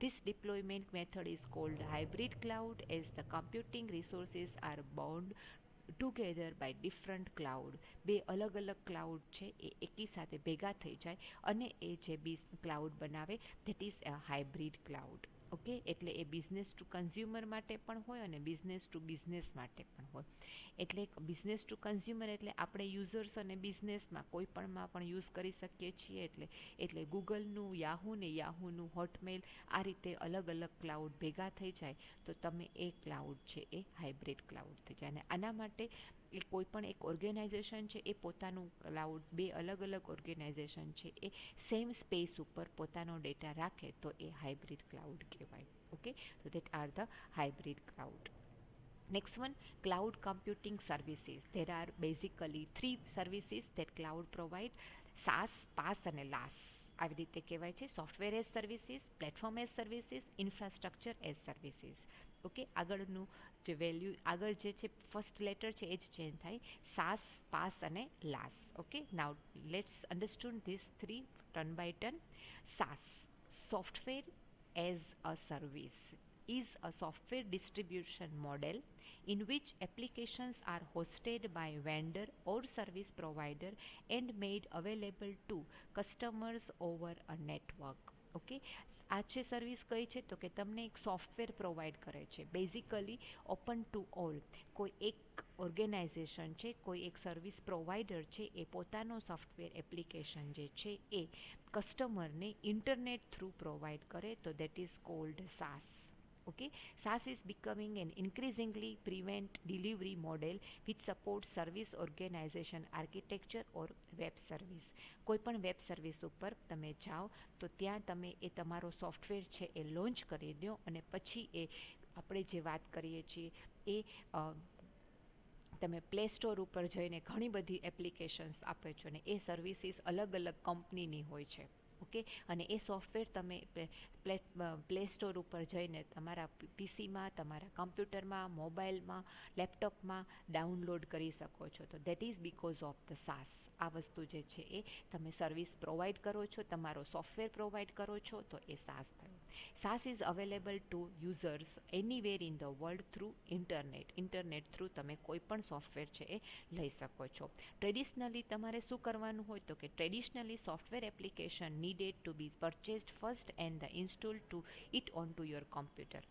This deployment method is called hybrid cloud as the computing resources are bound together by different cloud. બે અલગ અલગ cloud છે એ એકી સાથે ભેગા થઈ જાય અને એ જે ક્લાઉડ બનાવે that is a hybrid cloud. Okay, એટલે એ બિઝનેસ ટુ કન્ઝ્યુમર માટે પણ હોય અને બિઝનેસ ટુ બિઝનેસ માટે પણ હોય. એટલે બિઝનેસ ટુ કન્ઝ્યુમર એટલે આપણે યુઝર્સ અને બિઝનેસમાં કોઈ પણમાં પણ યુઝ કરી શકીએ છીએ. એટલે ગૂગલનું યાહુ ને યાહુનું હોટમેલ આ રીતે અલગ અલગ ક્લાઉડ ભેગા થઈ જાય તો તમે એ ક્લાઉડ છે એ હાઇબ્રિડ ક્લાઉડ થઈ જાય. અને આના માટે એ કોઈ પણ એક ઓર્ગેનાઇઝેશન છે એ પોતાનું ક્લાઉડ, બે અલગ અલગ ઓર્ગેનાઇઝેશન છે એ સેમ સ્પેસ ઉપર પોતાનો ડેટા રાખે તો એ હાઇબ્રિડ ક્લાઉડ કહેવાય. Okay, so that are the hybrid cloud. Next one, cloud computing services. There are basically 3 services that cloud provide: SaaS, PaaS અને LaaS. આવી રીતે કહેવાય છે software as services, platform as services, infrastructure as services. Okay, આગળનું જે value આગળ જે છે ફર્સ્ટ લેટર છે એ જ ચેન્જ થાય, SaaS, PaaS અને LaaS. Okay, now let's understand this 3 turn by turn. SaaS, software as a service, is a software distribution model in which applications are hosted by vendor or service provider and made available to customers over a network. Okay, આ છે service કઈ છે તો કે તમને એક software provide કરે છે, બેઝિકલી ઓપન ટુ ઓલ. કોઈ એક ઓર્ગેનાઇઝેશન છે, કોઈ એક સર્વિસ પ્રોવાઈડર છે એ પોતાનો સોફ્ટવેર એપ્લિકેશન જે છે એ કસ્ટમરને ઇન્ટરનેટ થ્રુ પ્રોવાઈડ કરે તો that is called SaaS. Okay, SaaS is becoming an increasingly prevent delivery model which supports service organization architecture or web service. કોઈ પણ વેબ સર્વિસ ઉપર તમે જાઓ તો ત્યાં તમે એ તમારો સોફ્ટવેર છે એ લોન્ચ કરી દો અને પછી એ આપણે જે વાત કરીએ છીએ એ તમે પ્લે સ્ટોર ઉપર જઈને ઘણી બધી એપ્લિકેશન્સ આપે છો અને એ સર્વિસીસ અલગ અલગ કંપનીની હોય છે. ઓકે, અને એ સોફ્ટવેર તમે પ્લે સ્ટોર ઉપર જઈને તમારા પીસીમાં, તમારા કમ્પ્યુટરમાં, મોબાઈલમાં, લેપટોપમાં ડાઉનલોડ કરી શકો છો. તો that is because of the SaaS. આ વસ્તુ જે છે એ તમે સર્વિસ પ્રોવાઈડ કરો છો, તમારો સોફ્ટવેર પ્રોવાઈડ કરો છો તો એ SaaS થયું. SaaS is available to users anywhere in the world through internet through તમે કોઈ પણ સોફ્ટવેર છે એ લઈ શકો છો. ટ્રેડિશનલી તમારે શું કરવાનું હોય તો કે traditionally software application needed to be purchased first and the installed to it onto your computer.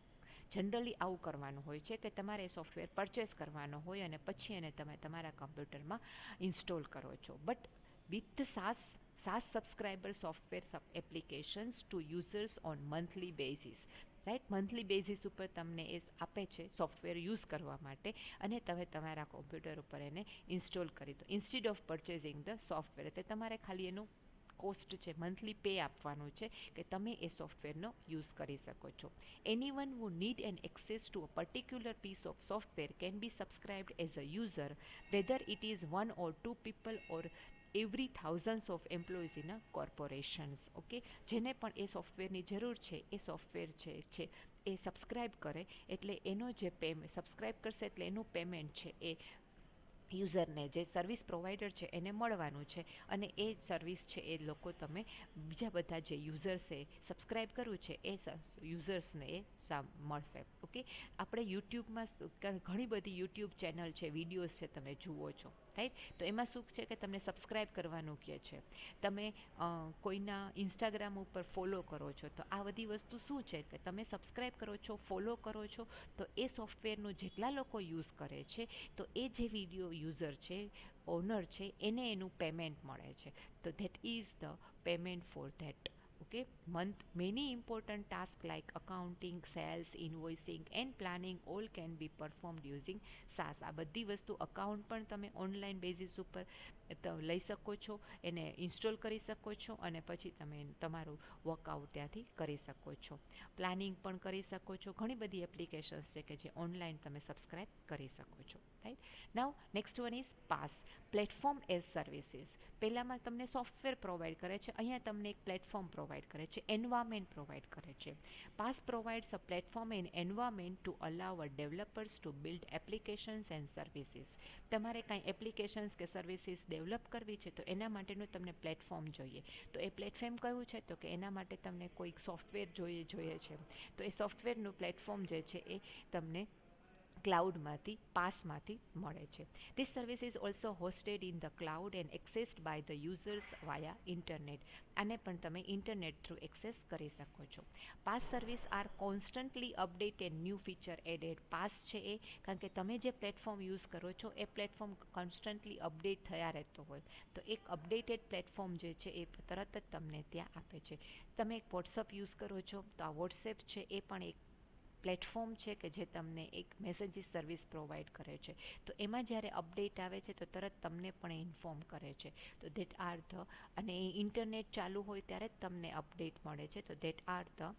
Generally આવું કરવાનું હોય છે કે તમારે સોફ્ટવેર પરચેસ કરવાનો હોય અને પછી એને તમે તમારા કમ્પ્યુટરમાં ઇન્સ્ટોલ કરો છો. But with SaaS SaaS subscriber software applications to users on monthly basis. Right, monthly basis ઉપર તમને એ આપે છે સોફ્ટવેર યુઝ કરવા માટે, અને તમે તમારા કોમ્પ્યુટર ઉપર એને ઇન્સ્ટોલ કરી દો instead of purchasing the software. એટલે તમારે ખાલી એનું કોસ્ટ છે, મંથલી પે આપવાનું છે કે તમે એ સોફ્ટવેરનો યુઝ કરી શકો છો. Anyone who need an access to a particular piece of software can be subscribed as a user, whether it is one or two people or every thousands of employees in a corporations. Okay, જેને પણ એ સોફ્ટવેરની જરૂર છે એ software છે એ subscribe કરે, એટલે એનો જે સબસ્ક્રાઇબ કરશે એટલે એનું પેમેન્ટ છે એ યુઝરને, જે સર્વિસ પ્રોવાઈડર છે એને મળવાનું છે, અને એ સર્વિસ છે એ લોકો તમે બીજા બધા જે યુઝર્સે સબસ્ક્રાઇબ કરવું છે એ યુઝર્સને એ મળશે. ઓકે, આપણે યુટ્યુબમાં ઘણી બધી યુટ્યુબ ચેનલ છે, વિડીયોઝ છે, તમે જુઓ છો રાઈટ. તો એમાં શું છે કે તમને સબસ્ક્રાઇબ કરવાનું કહે છે. તમે કોઈના ઇન્સ્ટાગ્રામ ઉપર ફોલો કરો છો, તો આ બધી વસ્તુ શું છે કે તમે સબસ્ક્રાઇબ કરો છો, ફોલો કરો છો, તો એ સોફ્ટવેરનું જેટલા લોકો યુઝ કરે છે તો એ જે વિડીયો યુઝર છે, ઓનર છે, એને એનું પેમેન્ટ મળે છે. તો that is the payment for that. Okay, month many important tasks like accounting, sales, invoicing and planning all can be performed using SaaS. આ બધી વસ્તુ અકાઉન્ટ પણ તમે ઓનલાઈન બેઝિસ ઉપર લઈ શકો છો, એને ઇન્સ્ટોલ કરી શકો છો, અને પછી તમે તમારું વર્કઆઉટ ત્યાંથી કરી શકો છો. પ્લાનિંગ પણ કરી શકો છો. ઘણી બધી એપ્લિકેશન્સ છે કે જે ઓનલાઈન તમે સબસ્ક્રાઇબ કરી શકો છો right. Now next one is pass, platform as services. પહેલામાં તમને સોફ્ટવેર પ્રોવાઈડ કરે છે, અહીંયા તમને એક પ્લેટફોર્મ પ્રોવાઈડ કરે છે, એન્વાયરમેન્ટ પ્રોવાઈડ કરે છે. PaaS provides a platform and environment to allow a developers to build applications and services. તમારે કાંઈ એપ્લિકેશન્સ કે સર્વિસીસ ડેવલપ કરવી છે તો એના માટેનું તમને પ્લેટફોર્મ જોઈએ. તો એ પ્લેટફોર્મ કયું છે તો કે એના માટે તમને કોઈક સોફ્ટવેર જોઈએ છે. તો એ સોફ્ટવેરનું પ્લેટફોર્મ જે છે એ તમને ક્લાઉડમાંથી, પાસમાંથી મળે છે. This service is also hosted in the cloud and accessed by the users via internet. આને પણ તમે ઇન્ટરનેટ થ્રુ એક્સેસ કરી શકો છો. PaaS service are constantly updated, new feature added. PaaS છે એ કારણ કે તમે જે પ્લેટફોર્મ યુઝ કરો છો એ પ્લેટફોર્મ કોન્સ્ટન્ટલી અપડેટ થયા રહેતો હોય, તો એક અપડેટેડ પ્લેટફોર્મ જે છે એ તરત જ તમને ત્યાં આપે છે. તમે એક વોટ્સઅપ યુઝ કરો છો તો આ વોટ્સએપ છે એ પણ એક પ્લેટફોર્મ છે કે જે તમને એક મેસેજીસ સર્વિસ પ્રોવાઈડ કરે છે. તો એમાં જ્યારે અપડેટ આવે છે તો તરત તમને પણ ઇન્ફોર્મ કરે છે. તો ધેટ આર ધ, અને ઇન્ટરનેટ ચાલુ હોય ત્યારે જ તમને અપડેટ મળે છે. તો that are the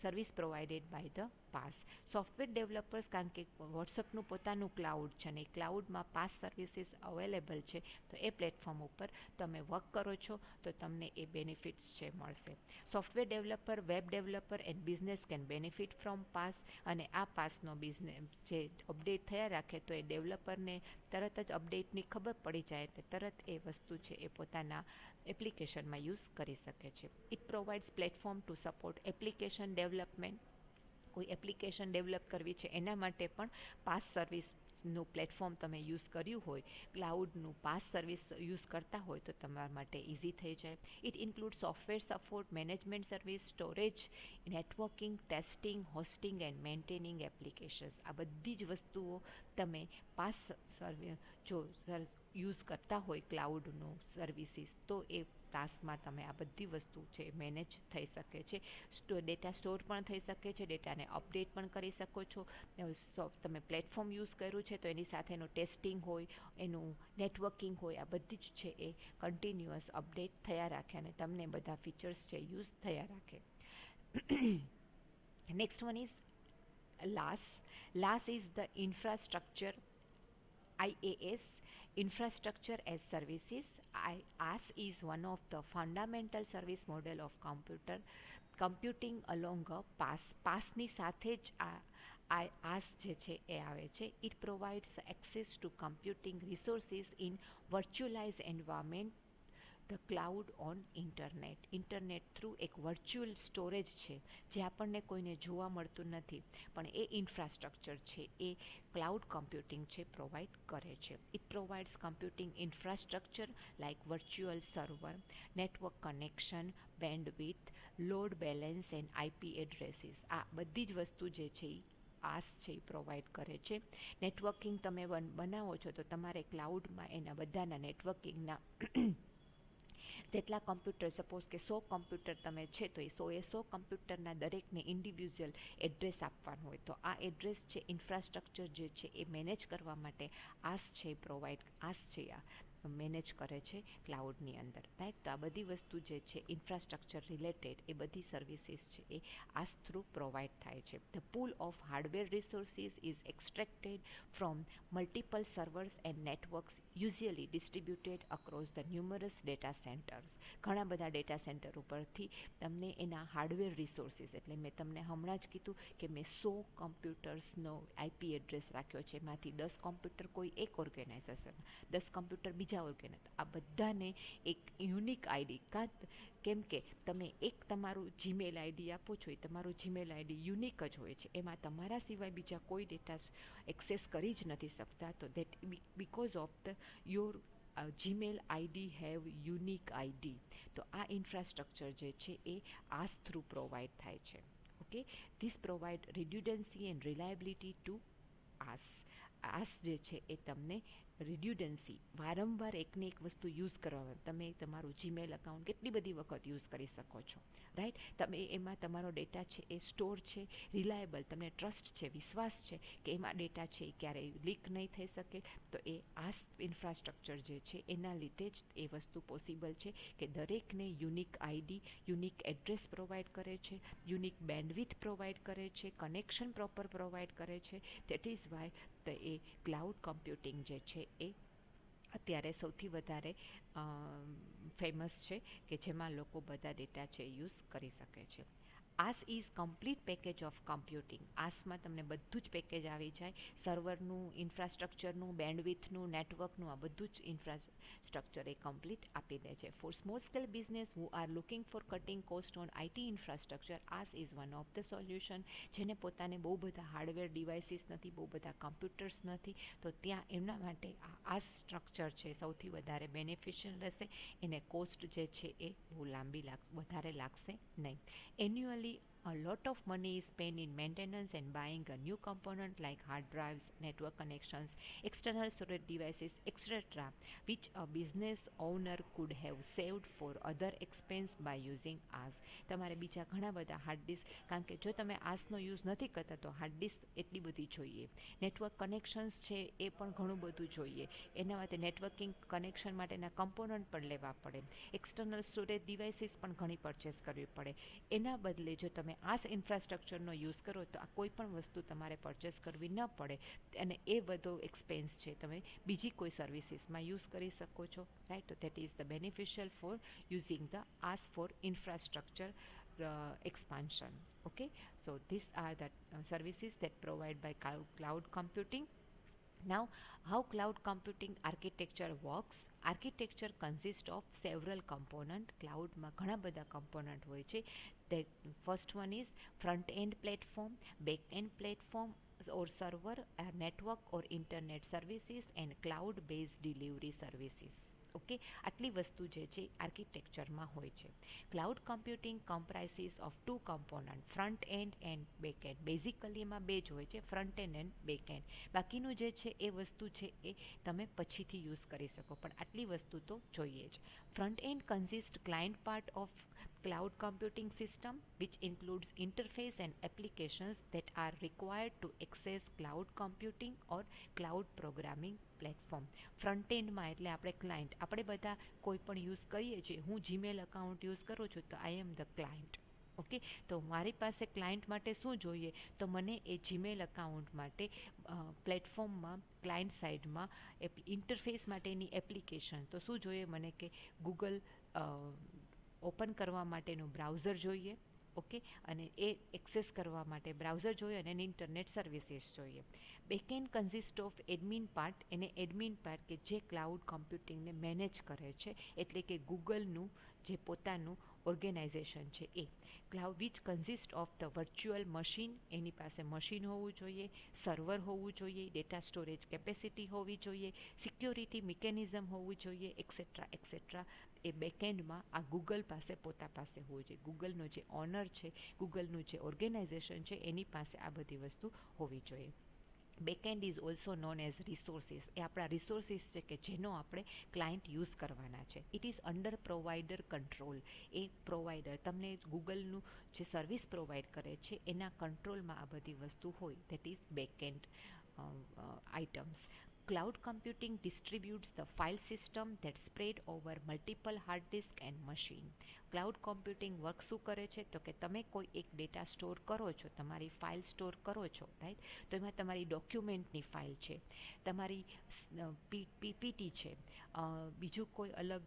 service provided by the PaaS. Software developers, કારણ કે વોટ્સઅપનું પોતાનું ક્લાઉડ છે અને એ ક્લાઉડમાં પાસ સર્વિસીસ અવેલેબલ છે, તો એ પ્લેટફોર્મ ઉપર તમે વર્ક કરો છો તો તમને એ બેનિફિટ્સ છે મળશે. Software developer, web developer and business can benefit from pass. અને આ પાસનો બિઝનેસ જે અપડેટ થયા રાખે તો એ ડેવલપરને તરત જ અપડેટની ખબર પડી જાય એટલે તરત એ વસ્તુ છે એ પોતાના એપ્લિકેશનમાં યુઝ કરી શકે છે. It provides platform to support application development. કોઈ એપ્લિકેશન ડેવલપ કરવી છે એના માટે પણ પાસ સર્વિસનું પ્લેટફોર્મ તમે યુઝ કર્યું હોય, ક્લાઉડનું પાસ સર્વિસ યુઝ કરતા હોય તો તમારા માટે ઇઝી થઈ જાય. It include software support, management service, storage, networking, testing, hosting and maintaining applications. આ બધી જ વસ્તુઓ તમે પાસ જો યુઝ કરતા હોય ક્લાઉડનું સર્વિસીસ તો એ પાસમાં તમે આ બધી વસ્તુ છે મેનેજ થઈ શકે છે. ડેટા સ્ટોર પણ થઈ શકે છે, ડેટાને અપડેટ પણ કરી શકો છો. તમે પ્લેટફોર્મ યુઝ કર્યું છે તો એની સાથેનું ટેસ્ટિંગ હોય, એનું નેટવર્કિંગ હોય, આ બધી જ છે એ કન્ટિન્યુઅસ અપડેટ થયા રાખે અને તમને બધા ફીચર્સ છે યુઝ થયા રાખે. Next one is Las. Las is the infrastructure, IaaS, infrastructure as services. IaaS is one of the fundamental service model of computing along a pass. પાસની સાથે જ આ IaaS જે છે એ આવે છે. It provides access to computing resources in virtualized environment, the cloud on internet. Internet through એક virtual storage છે જે આપણને કોઈને જોવા મળતું નથી, પણ એ ઇન્ફ્રાસ્ટ્રક્ચર છે એ ક્લાઉડ કમ્પ્યુટિંગ છે પ્રોવાઈડ કરે છે. It provides computing infrastructure like virtual server, network connection, bandwidth, load balance and IP addresses. આ બધી જ વસ્તુ જે છે આસ છે એ પ્રોવાઈડ કરે છે. નેટવર્કિંગ તમે બનાવો છો તો તમારે ક્લાઉડમાં એના બધાના નેટવર્કિંગના જેટલા કમ્પ્યુટર, સપોઝ કે 100 કમ્પ્યુટર તમે છે તો એ 100 દરેકને ઇન્ડિવિજ્યુઅલ એડ્રેસ આપવાનું હોય, તો આ એડ્રેસ છે ઇન્ફ્રાસ્ટ્રક્ચર જે છે એ મેનેજ કરવા માટે આસ છે આ મેનેજ કરે છે ક્લાઉડની અંદર, રાઈટ. તો આ બધી વસ્તુ જે છે ઇન્ફ્રાસ્ટ્રક્ચર રિલેટેડ એ બધી સર્વિસીસ છે એ આસ થ્રુ પ્રોવાઈડ થાય છે. The pool of hardware resources is extracted from multiple servers and networks usually distributed across the numerous data centres. ઘણા બધા ડેટા સેન્ટર ઉપરથી તમને એના હાર્ડવેર રિસોર્સિસ, એટલે મેં તમને હમણાં જ કીધું કે મેં 100 કમ્પ્યુટર્સનો આઈપી એડ્રેસ રાખ્યો છે, એમાંથી 10 કમ્પ્યુટર કોઈ એક ઓર્ગેનાઇઝેશન, 10 કમ્પ્યુટર બીજા ઓર્ગેનાઇઝ, આ બધાને એક યુનિક આઈડી, કેમ કે તમે એક તમારું જીમેલ આઈડી આપો છો, એ તમારું જીમેલ આઈડી યુનિક જ હોય છે, એમાં તમારા સિવાય બીજા કોઈ ડેટા એક્સેસ કરી જ નથી શકતા. તો that because of the your Gmail ID have unique ID. તો આ ઇન્ફ્રાસ્ટ્રક્ચર જે છે એ આસ થ્રુ પ્રોવાઈડ થાય છે. Okay, this provide redundancy and reliability to us. આસ જે છે એ તમને રિડ્યુડન્સી, વારંવાર એકને એક વસ્તુ યુઝ કરવા, તમે તમારું જીમેલ અકાઉન્ટ કેટલી બધી વખત યુઝ કરી શકો છો, રાઈટ. તમે એમાં તમારો ડેટા છે એ સ્ટોર છે, રિલાયબલ, તમને ટ્રસ્ટ છે, વિશ્વાસ છે કે એમાં ડેટા છે એ ક્યારેય લીક નહીં થઈ શકે. તો એ આસ ઇન્ફ્રાસ્ટ્રક્ચર જે છે એના લીધે જ એ વસ્તુ પોસિબલ છે કે દરેકને unique ID, unique address provide કરે છે, યુનિક બેન્ડવિથ પ્રોવાઈડ કરે છે, કનેક્શન પ્રોપર પ્રોવાઈડ કરે છે. That is why A cloud computing જે છે એ અત્યારે સૌથી વધારે ફેમસ છે, કે જેમાં લોકો બધા ડેટા છે યુઝ કરી શકે છે. આસ is complete package of computing. આસમાં તમને બધું જ પેકેજ આવી જાય, સર્વરનું, ઇન્ફ્રાસ્ટ્રક્ચરનું, બેન્ડવિથનું, નેટવર્કનું, આ બધું જ ઇન્ફ્રાસ્ટ્રક્ચર એ કમ્પ્લીટ આપી દે છે. For small scale business who are looking for cutting cost on IT infrastructure, IaaS is one of the solution. જેને પોતાને બહુ બધા હાર્ડવેર ડિવાઇસીસ નથી, બહુ બધા કમ્પ્યુટર્સ નથી, તો ત્યાં એમના માટે આ સ્ટ્રક્ચર છે સૌથી વધારે બેનિફિશિયલ રહેશે. એને કોસ્ટ જે છે એ બહુ વધારે લાગશે નહીં. Annually a lot of money is spent in maintenance and buying a new component like hard drives, network connections, external storage devices, etc., which a business owner could have saved for other expense by using AS. તમારે બીજા ઘણા બધા hard disk, કારણ કે જો તમે આસનો use નથી કરતા તો હાર્ડ ડિસ્ક એટલી બધી જોઈએ, નેટવર્ક કનેક્શન્સ છે એ પણ ઘણું બધું જોઈએ, એના માટે નેટવર્કિંગ કનેક્શન માટેના કમ્પોનન્ટ પણ લેવા પડે, એક્સટર્નલ સ્ટોરેજ ડિવાઇસીસ પણ ઘણી પરચેસ કરવી પડે. એના બદલે જો તમે આસ ઇન્ફ્રાસ્ટ્રક્ચરનો યુઝ કરો તો આ કોઈ પણ વસ્તુ તમારે પરચેસ કરવી ન પડે, અને એ બધો એક્સપેન્સ છે તમે બીજી કોઈ સર્વિસીસમાં યુઝ કરી શકો છો, રાઈટ. તો that is the beneficial for using the IaaS for infrastructure expansion. Okay, so these are the services that provide by cloud computing. Now, how cloud computing architecture works? Architecture consists of several components. ક્લાઉડમાં ઘણા બધા component હોય છે. The first one is front end platform, back end platform or server, network or internet services and cloud based delivery services. Okay, આટલી વસ્તુ જે છે આર્કિટેક્ચરમાં હોય છે. Cloud computing comprises of two component, front end and back end. Basically એમાં બે જ હોય છે, front end and back end. બાકીનું જે છે એ વસ્તુ છે એ તમે પછીથી યુઝ કરી શકો, પણ આટલી વસ્તુ તો જોઈએ જ. Front end consist client part of cloud computing system which includes interface and applications that are required to access cloud computing or cloud programming platform. Front એન્ડમાં એટલે આપણે ક્લાયન્ટ, આપણે બધા કોઈ પણ યુઝ કરીએ છીએ, હું જીમેલ અકાઉન્ટ યુઝ કરું છું તો આઈ એમ ધ ક્લાયન્ટ. ઓકે, તો મારી પાસે ક્લાયન્ટ માટે શું જોઈએ, તો મને એ જીમેલ અકાઉન્ટ માટે પ્લેટફોર્મમાં ક્લાયન્ટ સાઇડમાં ઇન્ટરફેસ માટેની એપ્લિકેશન તો શું જોઈએ મને, કે ગૂગલ ઓપન કરવા માટેનું બ્રાઉઝર જોઈએ, ઓકે, અને એ એક્સેસ કરવા માટે બ્રાઉઝર જોઈએ અને એની ઇન્ટરનેટ સર્વિસીસ જોઈએ. Backend consist of admin part, એને એડમિન પાર્ટ કે જે ક્લાઉડ કમ્પ્યુટિંગને મેનેજ કરે છે, એટલે કે ગૂગલનું જે પોતાનું ઓર્ગેનાઇઝેશન છે એ. Cloud which consist of the virtual machine, એની પાસે મશીન હોવું જોઈએ, સર્વર હોવું જોઈએ, ડેટા સ્ટોરેજ કેપેસિટી હોવી જોઈએ, સિક્યોરિટી મિકેનિઝમ હોવું જોઈએ, એક્સેટ્રા એક્સેટ્રા. એ બેકએન્ડમાં આ ગૂગલ પાસે પોતા પાસે હોવું જોઈએ. ગૂગલનો જે ઓનર છે, ગૂગલનું જે ઓર્ગેનાઇઝેશન છે એની પાસે આ બધી વસ્તુ હોવી જોઈએ. Backend is also known as resources. એ આપણા રિસોર્સિસ છે કે જેનો આપણે ક્લાયન્ટ યુઝ કરવાના છે. It is under provider control. A provider તમને ગૂગલનું જે સર્વિસ પ્રોવાઈડ કરે છે એના કંટ્રોલમાં આ બધી વસ્તુ હોય. That is backend items. Cloud computing distributes the file system that spread over multiple hard disk and machine. Cloud computing work શું કરે છે તો કે તમે કોઈ એક ડેટા સ્ટોર કરો છો, તમારી ફાઇલ સ્ટોર કરો છો, રાઈટ? તો એમાં તમારી ડોક્યુમેન્ટની ફાઇલ છે, તમારી પીપીટી છે, બીજું કોઈ અલગ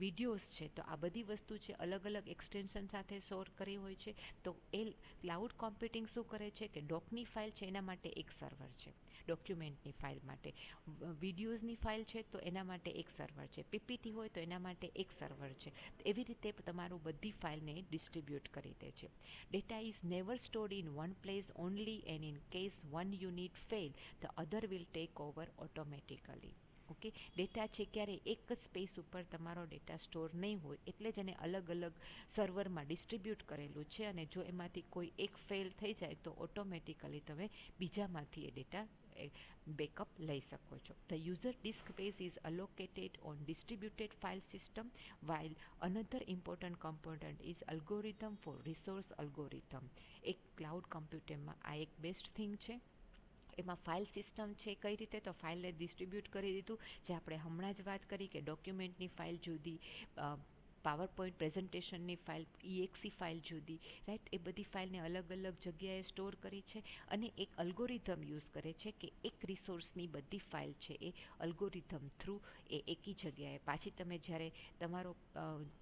વિડીયોઝ છે. તો આ બધી વસ્તુ છે અલગ અલગ એક્સટેન્શન સાથે સ્ટોર કરી હોય છે. તો એ ક્લાઉડ કોમ્પ્યુટિંગ શું કરે છે કે ડોકની ફાઇલ છે એના માટે એક સર્વર છે, ડોક્યુમેન્ટની ફાઇલ માટે, વિડીયોઝની ફાઇલ છે તો એના માટે એક સર્વર છે, પીપીટી હોય તો એના માટે એક સર્વર છે. એવી રીતે તમારું બધી ફાઇલને ડિસ્ટ્રીબ્યુટ કરી દે છે. Data is never stored in one place only, and in case one unit fail the other will take over automatically. Okay, data છે ક્યારે એક જ સ્પેસ ઉપર તમારો ડેટા સ્ટોર નહીં હોય, એટલે જ એને અલગ અલગ સર્વરમાં ડિસ્ટ્રીબ્યુટ કરેલું છે. અને જો એમાંથી કોઈ એક ફેલ થઈ જાય તો ઓટોમેટિકલી તમે બીજામાંથી એ ડેટા બેકઅપ લઈ શકો છો. The user disk space is allocated on distributed file system, while another important component is algorithm for resource algorithm. એક ક્લાઉડ કમ્પ્યુટિંગમાં આ એક બેસ્ટ થિંગ છે. એમાં ફાઇલ સિસ્ટમ છે. કઈ રીતે? તો ફાઇલને ડિસ્ટ્રીબ્યુટ કરી દીધું, જે આપણે હમણાં જ વાત કરી કે ડોક્યુમેન્ટની ફાઇલ જુદી, પાવર પોઈન્ટ પ્રેઝન્ટેશનની ફાઇલ, EXE ફાઇલ જુદી, રાઈટ? એ બધી ફાઇલને અલગ અલગ જગ્યાએ સ્ટોર કરી છે. અને એક અલ્ગોરિધમ યુઝ કરે છે કે એક રિસોર્સની બધી ફાઇલ છે એ અલ્ગોરિધમ થ્રુ એ એકી જગ્યાએ પાછી, તમે જ્યારે તમારો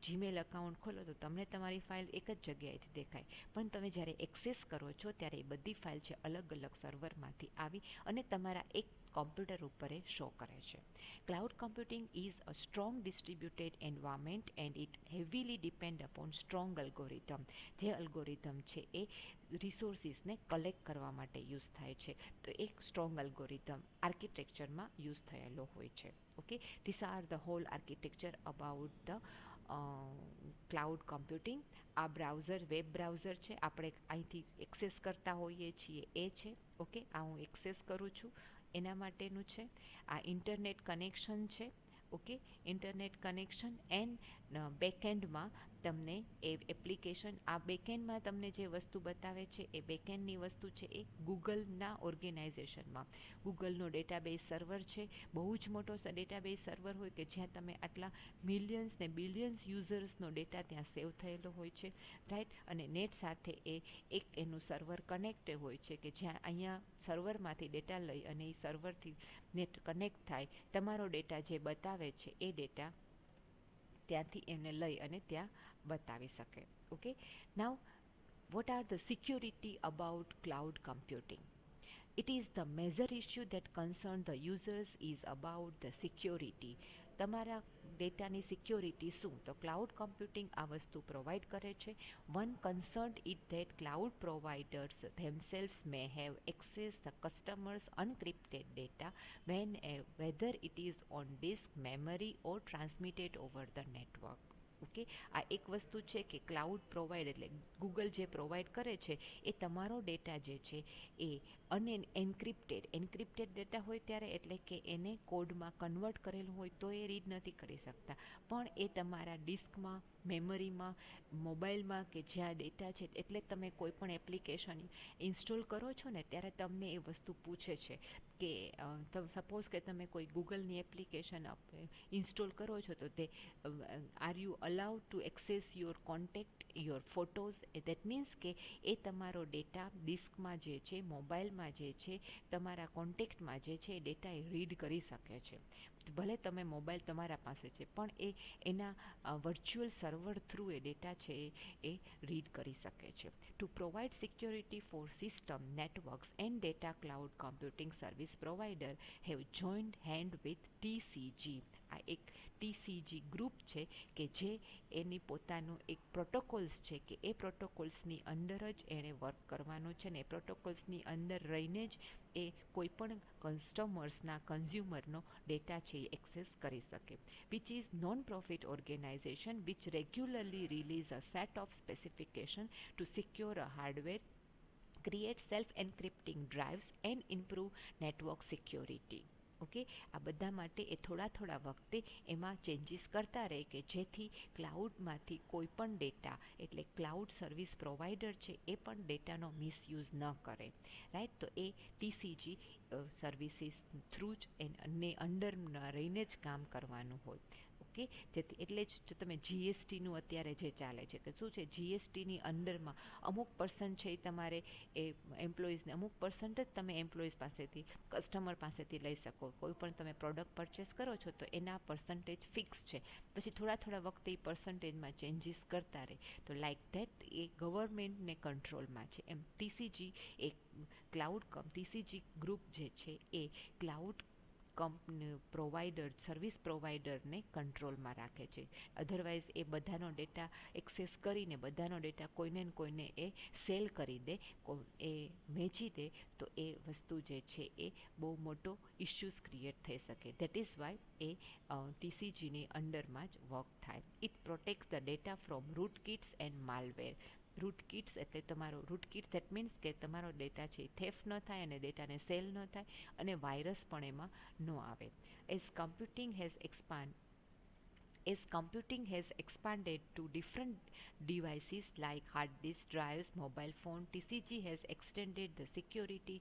જીમેલ અકાઉન્ટ ખોલો તો તમને તમારી ફાઇલ એક જ જગ્યાએથી દેખાય, પણ તમે જ્યારે એક્સેસ કરો છો ત્યારે એ બધી ફાઇલ છે અલગ અલગ સર્વરમાંથી આવી અને તમારા એક કોમ્પ્યુટર ઉપર એ શો કરે છે. Cloud computing is a strong distributed environment and it heavily depend upon strong algorithm. જે અલ્ગોરિધમ છે એ રિસોર્સિસને કલેક્ટ કરવા માટે યુઝ થાય છે. તો એક સ્ટ્રોંગ અલ્ગોરિધમ આર્કિટેક્ચરમાં યુઝ થયેલો હોય છે. Okay, this are the whole architecture about the cloud computing. આ બ્રાઉઝર, વેબ બ્રાઉઝર છે, આપણે અહીંથી એક્સેસ કરતા હોઈએ છીએ એ છે. ઓકે, આ હું એક્સેસ કરું છું એના માટેનું છે. આ ઇન્ટરનેટ કનેક્શન છે. ઓકે, ઇન્ટરનેટ કનેક્શન એન્ડ બેકએન્ડમાં તમને એ એપ્લિકેશન, આ બેકએન્ડમાં તમને જે વસ્તુ બતાવે છે એ બેકએન્ડની વસ્તુ છે એ ગૂગલના ઓર્ગેનાઇઝેશનમાં. ગૂગલનો ડેટાબેઝ સર્વર છે, બહુ જ મોટો ડેટાબેઝ સર્વર હોય કે જ્યાં તમે આટલા મિલિયન્સ ને બિલિયન્સ યુઝર્સનો ડેટા ત્યાં સેવ થયેલો હોય છે, રાઈટ? અને નેટ સાથે એ એક એનું સર્વર કનેક્ટ હોય છે કે જ્યાં અહીંયા સર્વરમાંથી ડેટા લઈ અને એ સર્વરથી નેટ કનેક્ટ થાય, તમારો ડેટા જે બતાવે છે એ ડેટા ત્યાંથી એને લઈ અને ત્યાં બતાવી શકે. Okay, now what are the security about cloud computing? It is the major issue that concern the users is about the security. તમારા ડેટાની સિક્યોરિટી શું? તો ક્લાઉડ કમ્પ્યુટિંગ આ વસ્તુ પ્રોવાઈડ કરે છે. One concern it that cloud providers themselves may have access the customers unencrypted data when whether it is on disk, memory or transmitted over the network. Okay, આ એક વસ્તુ છે કે ક્લાઉડ પ્રોવાઈડ એટલે ગૂગલ જે provide કરે છે એ તમારો ડેટા જે છે એ એન્ક્રિપ્ટેડ ડેટા હોય ત્યારે, એટલે કે એને કોડમાં કન્વર્ટ કરેલું હોય તો એ રીડ નથી કરી શકતા, પણ એ તમારા ડિસ્કમાં, મેમરીમાં, મોબાઈલમાં કે જ્યાં ડેટા છે, એટલે તમે કોઈ પણ એપ્લિકેશન ઇન્સ્ટોલ કરો છો ને ત્યારે તમને એ વસ્તુ પૂછે છે કે સપોઝ કે તમે કોઈ ગૂગલની એપ્લિકેશન ઇન્સ્ટોલ કરો છો તો તે are you allowed two access your contact, your photos. That means કે એ તમારો ડેટા ડિસ્કમાં જે છે, મોબાઈલમાં જે છે, તમારા કોન્ટેક્ટમાં જે છે એ ડેટા એ રીડ કરી શકે છે. ભલે તમે મોબાઈલ તમારા પાસે છે પણ એ એના વર્ચ્યુઅલ સર્વર થ્રુ એ ડેટા છે એ રીડ કરી શકે છે. To provide security for system, networks and data, cloud computing service provider have joined hand with TCG. આ એક TCG ગ્રુપ છે કે જે એની પોતાનું એક પ્રોટોકોલ્સ છે કે એ પ્રોટોકોલ્સની અંદર જ એણે વર્ક કરવાનું છે ને એ પ્રોટોકોલ્સની અંદર રહીને જ એ કોઈ પણ કસ્ટમર્સના, કન્ઝ્યુમરનો ડેટા છે એ એક્સેસ કરી શકે. Which is non profit organization which regularly release a set of specification to secure a hardware create self-encrypting drives and improve network security. Okay, આ બધા માટે એ થોડા વખતે એમાં ચેન્જીસ કરતા રહે કે જેથી ક્લાઉડમાંથી કોઈ પણ ડેટા, એટલે ક્લાઉડ સર્વિસ પ્રોવાઈડર છે એ પણ ડેટાનો મિસયુઝ ન કરે. રાઈટ, તો એ ટીસીજી સર્વિસીસ થ્રુ જ એને અંડરમાં રહીને જ કામ કરવાનું હોય. ઓકે, જેથી એટલે જ જો તમે જીએસટીનું અત્યારે જે ચાલે છે કે શું છે, જીએસટીની અંડરમાં અમુક પર્સન્ટ છે એ તમારે એ એમ્પ્લોઈઝને અમુક પર્સન્ટ જ તમે એમ્પ્લોઈઝ પાસેથી, કસ્ટમર પાસેથી લઈ શકો. કોઈ પણ તમે પ્રોડક્ટ પરચેસ કરો છો તો એના પર્સન્ટેજ ફિક્સ છે, પછી થોડા વખતે એ પર્સન્ટેજમાં ચેન્જીસ કરતા રહે. તો લાઈક ધેટ એ ગવર્મેન્ટને કંટ્રોલમાં છે. એમ ટીસીજી એ ટીસીજી ગ્રુપ જે છે એ ક્લાઉડ કંપની પ્રોવાઈડર, સર્વિસ પ્રોવાઈડરને કંટ્રોલમાં રાખે છે. અધરવાઇઝ એ બધાનો ડેટા એક્સેસ કરીને બધાનો ડેટા કોઈને ને કોઈને એ સેલ કરી દે, એ વેચી દે, તો એ વસ્તુ જે છે એ બહુ મોટો ઇશ્યુઝ ક્રિએટ થઈ શકે. ધેટ ઇઝ વાય એ ટીસીજીની અંડરમાં જ વર્ક થાય. It protect the data from rootkits and malware. Rootkits એટલે તમારો રૂટકિટ, ધેટ મીન્સ કે તમારો ડેટા છે એ થેફ્ટ ન થાય અને ડેટાને સેલ ન થાય અને વાયરસ પણ એમાં ન આવે. As computing has As computing has expanded to different devices like hard disk drives, mobile phone, TCG has extended the security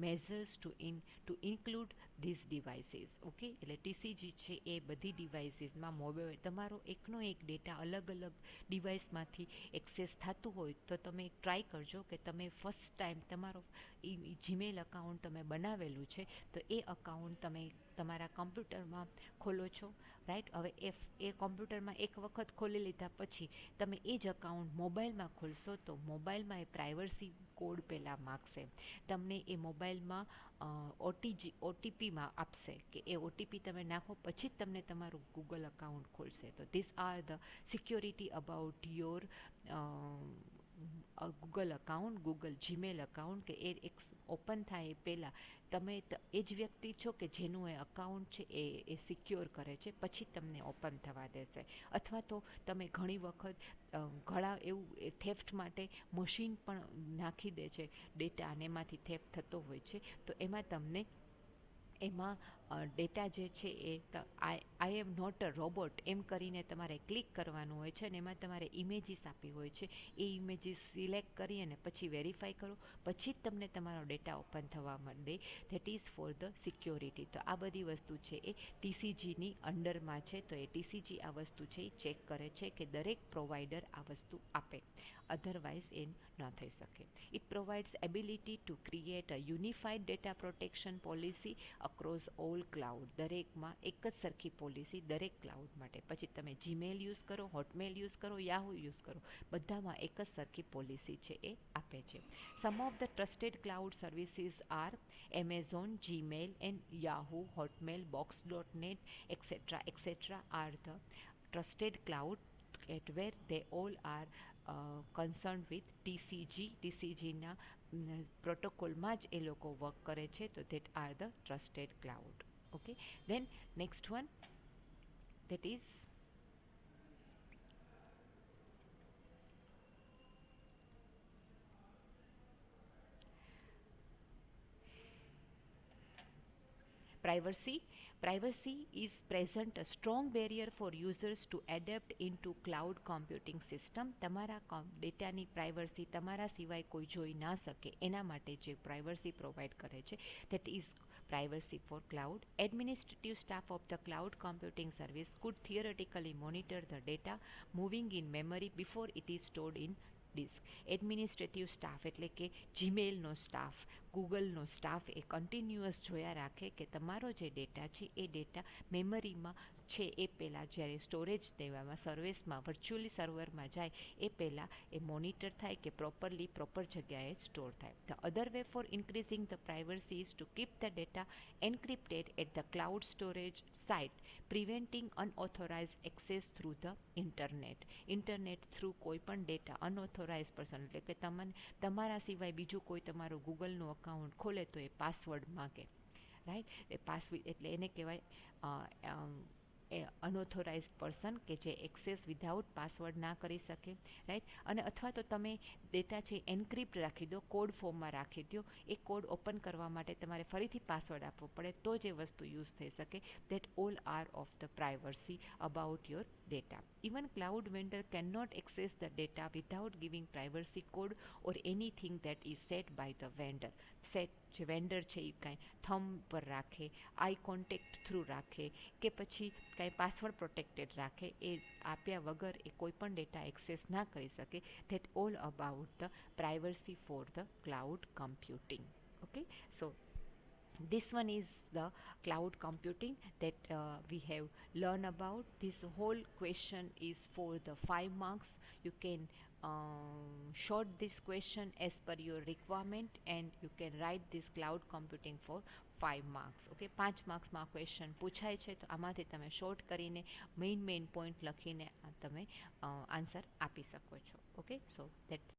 measures to include these devices. Okay, એટલે ટીસીજી છે એ બધી ડિવાઇસીસમાં મોબાઈલ તમારો એકનો એક ડેટા અલગ ડિવાઇસમાંથી એક્સેસ થતું હોય તો તમે ટ્રાય કરજો કે તમે ફર્સ્ટ ટાઈમ તમારો જીમેલ અકાઉન્ટ તમે બનાવેલું છે તો એ અકાઉન્ટ તમે તમારા કમ્પ્યુટરમાં ખોલો છો. રાઈટ, હવે એ કોમ્પ્યુટરમાં એક વખત ખોલી લીધા પછી તમે એ જ અકાઉન્ટ મોબાઈલમાં ખોલશો તો મોબાઈલમાં એ પ્રાઇવસી કોડ પહેલાં માગશે તમને. એ મોબાઈલમાં ઓટીપીમાં આપશે કે એ ઓટીપી તમે નાખો પછી જ તમને તમારું ગૂગલ અકાઉન્ટ ખોલશે. તો this are the security about your Google account, Google Gmail account, કે એ એક ઓપન થાય એ પહેલાં તમે એ જ વ્યક્તિ છો કે જેનું એ અકાઉન્ટ છે એ સિક્યોર કરે છે, પછી તમને ઓપન થવા દેશે. અથવા તો તમે ઘણી વખત ઘણા એવું થેફ્ટ માટે મશીન પણ નાખી દે છે ડેટા અને એમાંથી થેફ્ટ થતો હોય છે. તો એમાં તમને એમાં ડેટા જે છે એ આઈ એમ નોટ અ રોબોટ એમ કરીને તમારે ક્લિક કરવાનું હોય છે અને એમાં તમારે ઇમેજીસ આપી હોય છે. એ ઇમેજીસ સિલેક્ટ કરી અને પછી વેરીફાઈ કરો, પછી જ તમને તમારો ડેટા ઓપન થવા માંડે. That is for the security. તો આ બધી વસ્તુ છે એ ટીસીજીની અંડરમાં છે. તો એ ટીસીજી આ વસ્તુ છે એ ચેક કરે છે કે દરેક પ્રોવાઈડર આ વસ્તુ આપે, અધરવાઇઝ એ ન થઈ શકે. It provides ability to create a unified data protection policy across all cloud. દરેકમાં એક જ સરખી પોલિસી દરેક ક્લાઉડ માટે. પછી તમે જીમેલ યુઝ કરો, હોટમેલ યુઝ કરો, યાહુ યુઝ કરો, બધામાં એક જ સરખી પોલિસી છે એ આપે છે. Some of the trusted cloud services are Amazon, Gmail and Yahoo, Hotmail, Box.net, etc. are the trusted cloud at where they all are concerned with TCG. TCGના પ્રોટોકોલમાં જ એ લોકો વર્ક કરે છે. તો that are the trusted cloud. Okay, then next one, that is privacy. Privacy is present a strong barrier for users to adapt into cloud computing system. તમારા ડેટાની privacy તમારા સિવાય કોઈ જોઈ ના શકે એના માટે જે પ્રાઇવસી પ્રોવાઈડ કરે છે that is privacy for cloud. Administrative staff of the cloud computing service could theoretically monitor the data moving in memory before it is stored in disk. Administrative staff એટલે કે જીમેલનો સ્ટાફ, ગૂગલનો સ્ટાફ એ continuous જોયા રાખે કે તમારો જે data છે એ data મેમરીમાં છે એ પહેલાં જ્યારે સ્ટોરેજ દેવામાં સર્વિસમાં વર્ચ્યુઅલી સર્વરમાં જાય એ પહેલાં એ મોનિટર થાય કે પ્રોપર જગ્યાએ સ્ટોર થાય. The other way for increasing the privacy is to keep the data encrypted at the cloud storage site, preventing unauthorized access through the internet through કોઈ પણ ડેટા અનઓથોરાઇઝ પર્સન એટલે કે તમારા સિવાય બીજું કોઈ તમારું ગૂગલનું અકાઉન્ટ ખોલે તો એ પાસવર્ડ માગે. રાઈટ, એ પાસવર્ડ એટલે એને કહેવાય અનઓથોરાઇઝડ પર્સન કે જે એક્સેસ વિધાઉટ પાસવર્ડ ના કરી શકે, રાઈટ. અને અથવા તો તમે ડેટા છે એન્ક્રિપ્ટ રાખી દો, કોડ ફોર્મમાં રાખી દો. એ કોડ ઓપન કરવા માટે તમારે ફરીથી પાસવર્ડ આપવો પડે તો જ એ વસ્તુ યુઝ થઈ શકે. That all are of the privacy about your data. Even cloud vendor can not access the data without giving privacy code or anything that is set by the vendor. Set જે vendor છે એ કાંઈ thumb પર રાખે, eye contact through રાખે, કે પછી કાંઈ પાસવર્ડ પ્રોટેક્ટેડ રાખે, એ આપ્યા વગર એ કોઈ પણ ડેટા એક્સેસ ના કરી શકે. That all about the privacy for the cloud computing. Okay, so this one is the cloud computing that we have learned about. This whole question is for the 5 marks. You can short this question as per your requirement, and you can write this cloud computing for 5 marks. Okay, 5 marks માં question પૂછાય છે તો આમાંથી તમે short કરીને main point લખીને તમે answer આપી શકો છો. Okay, so that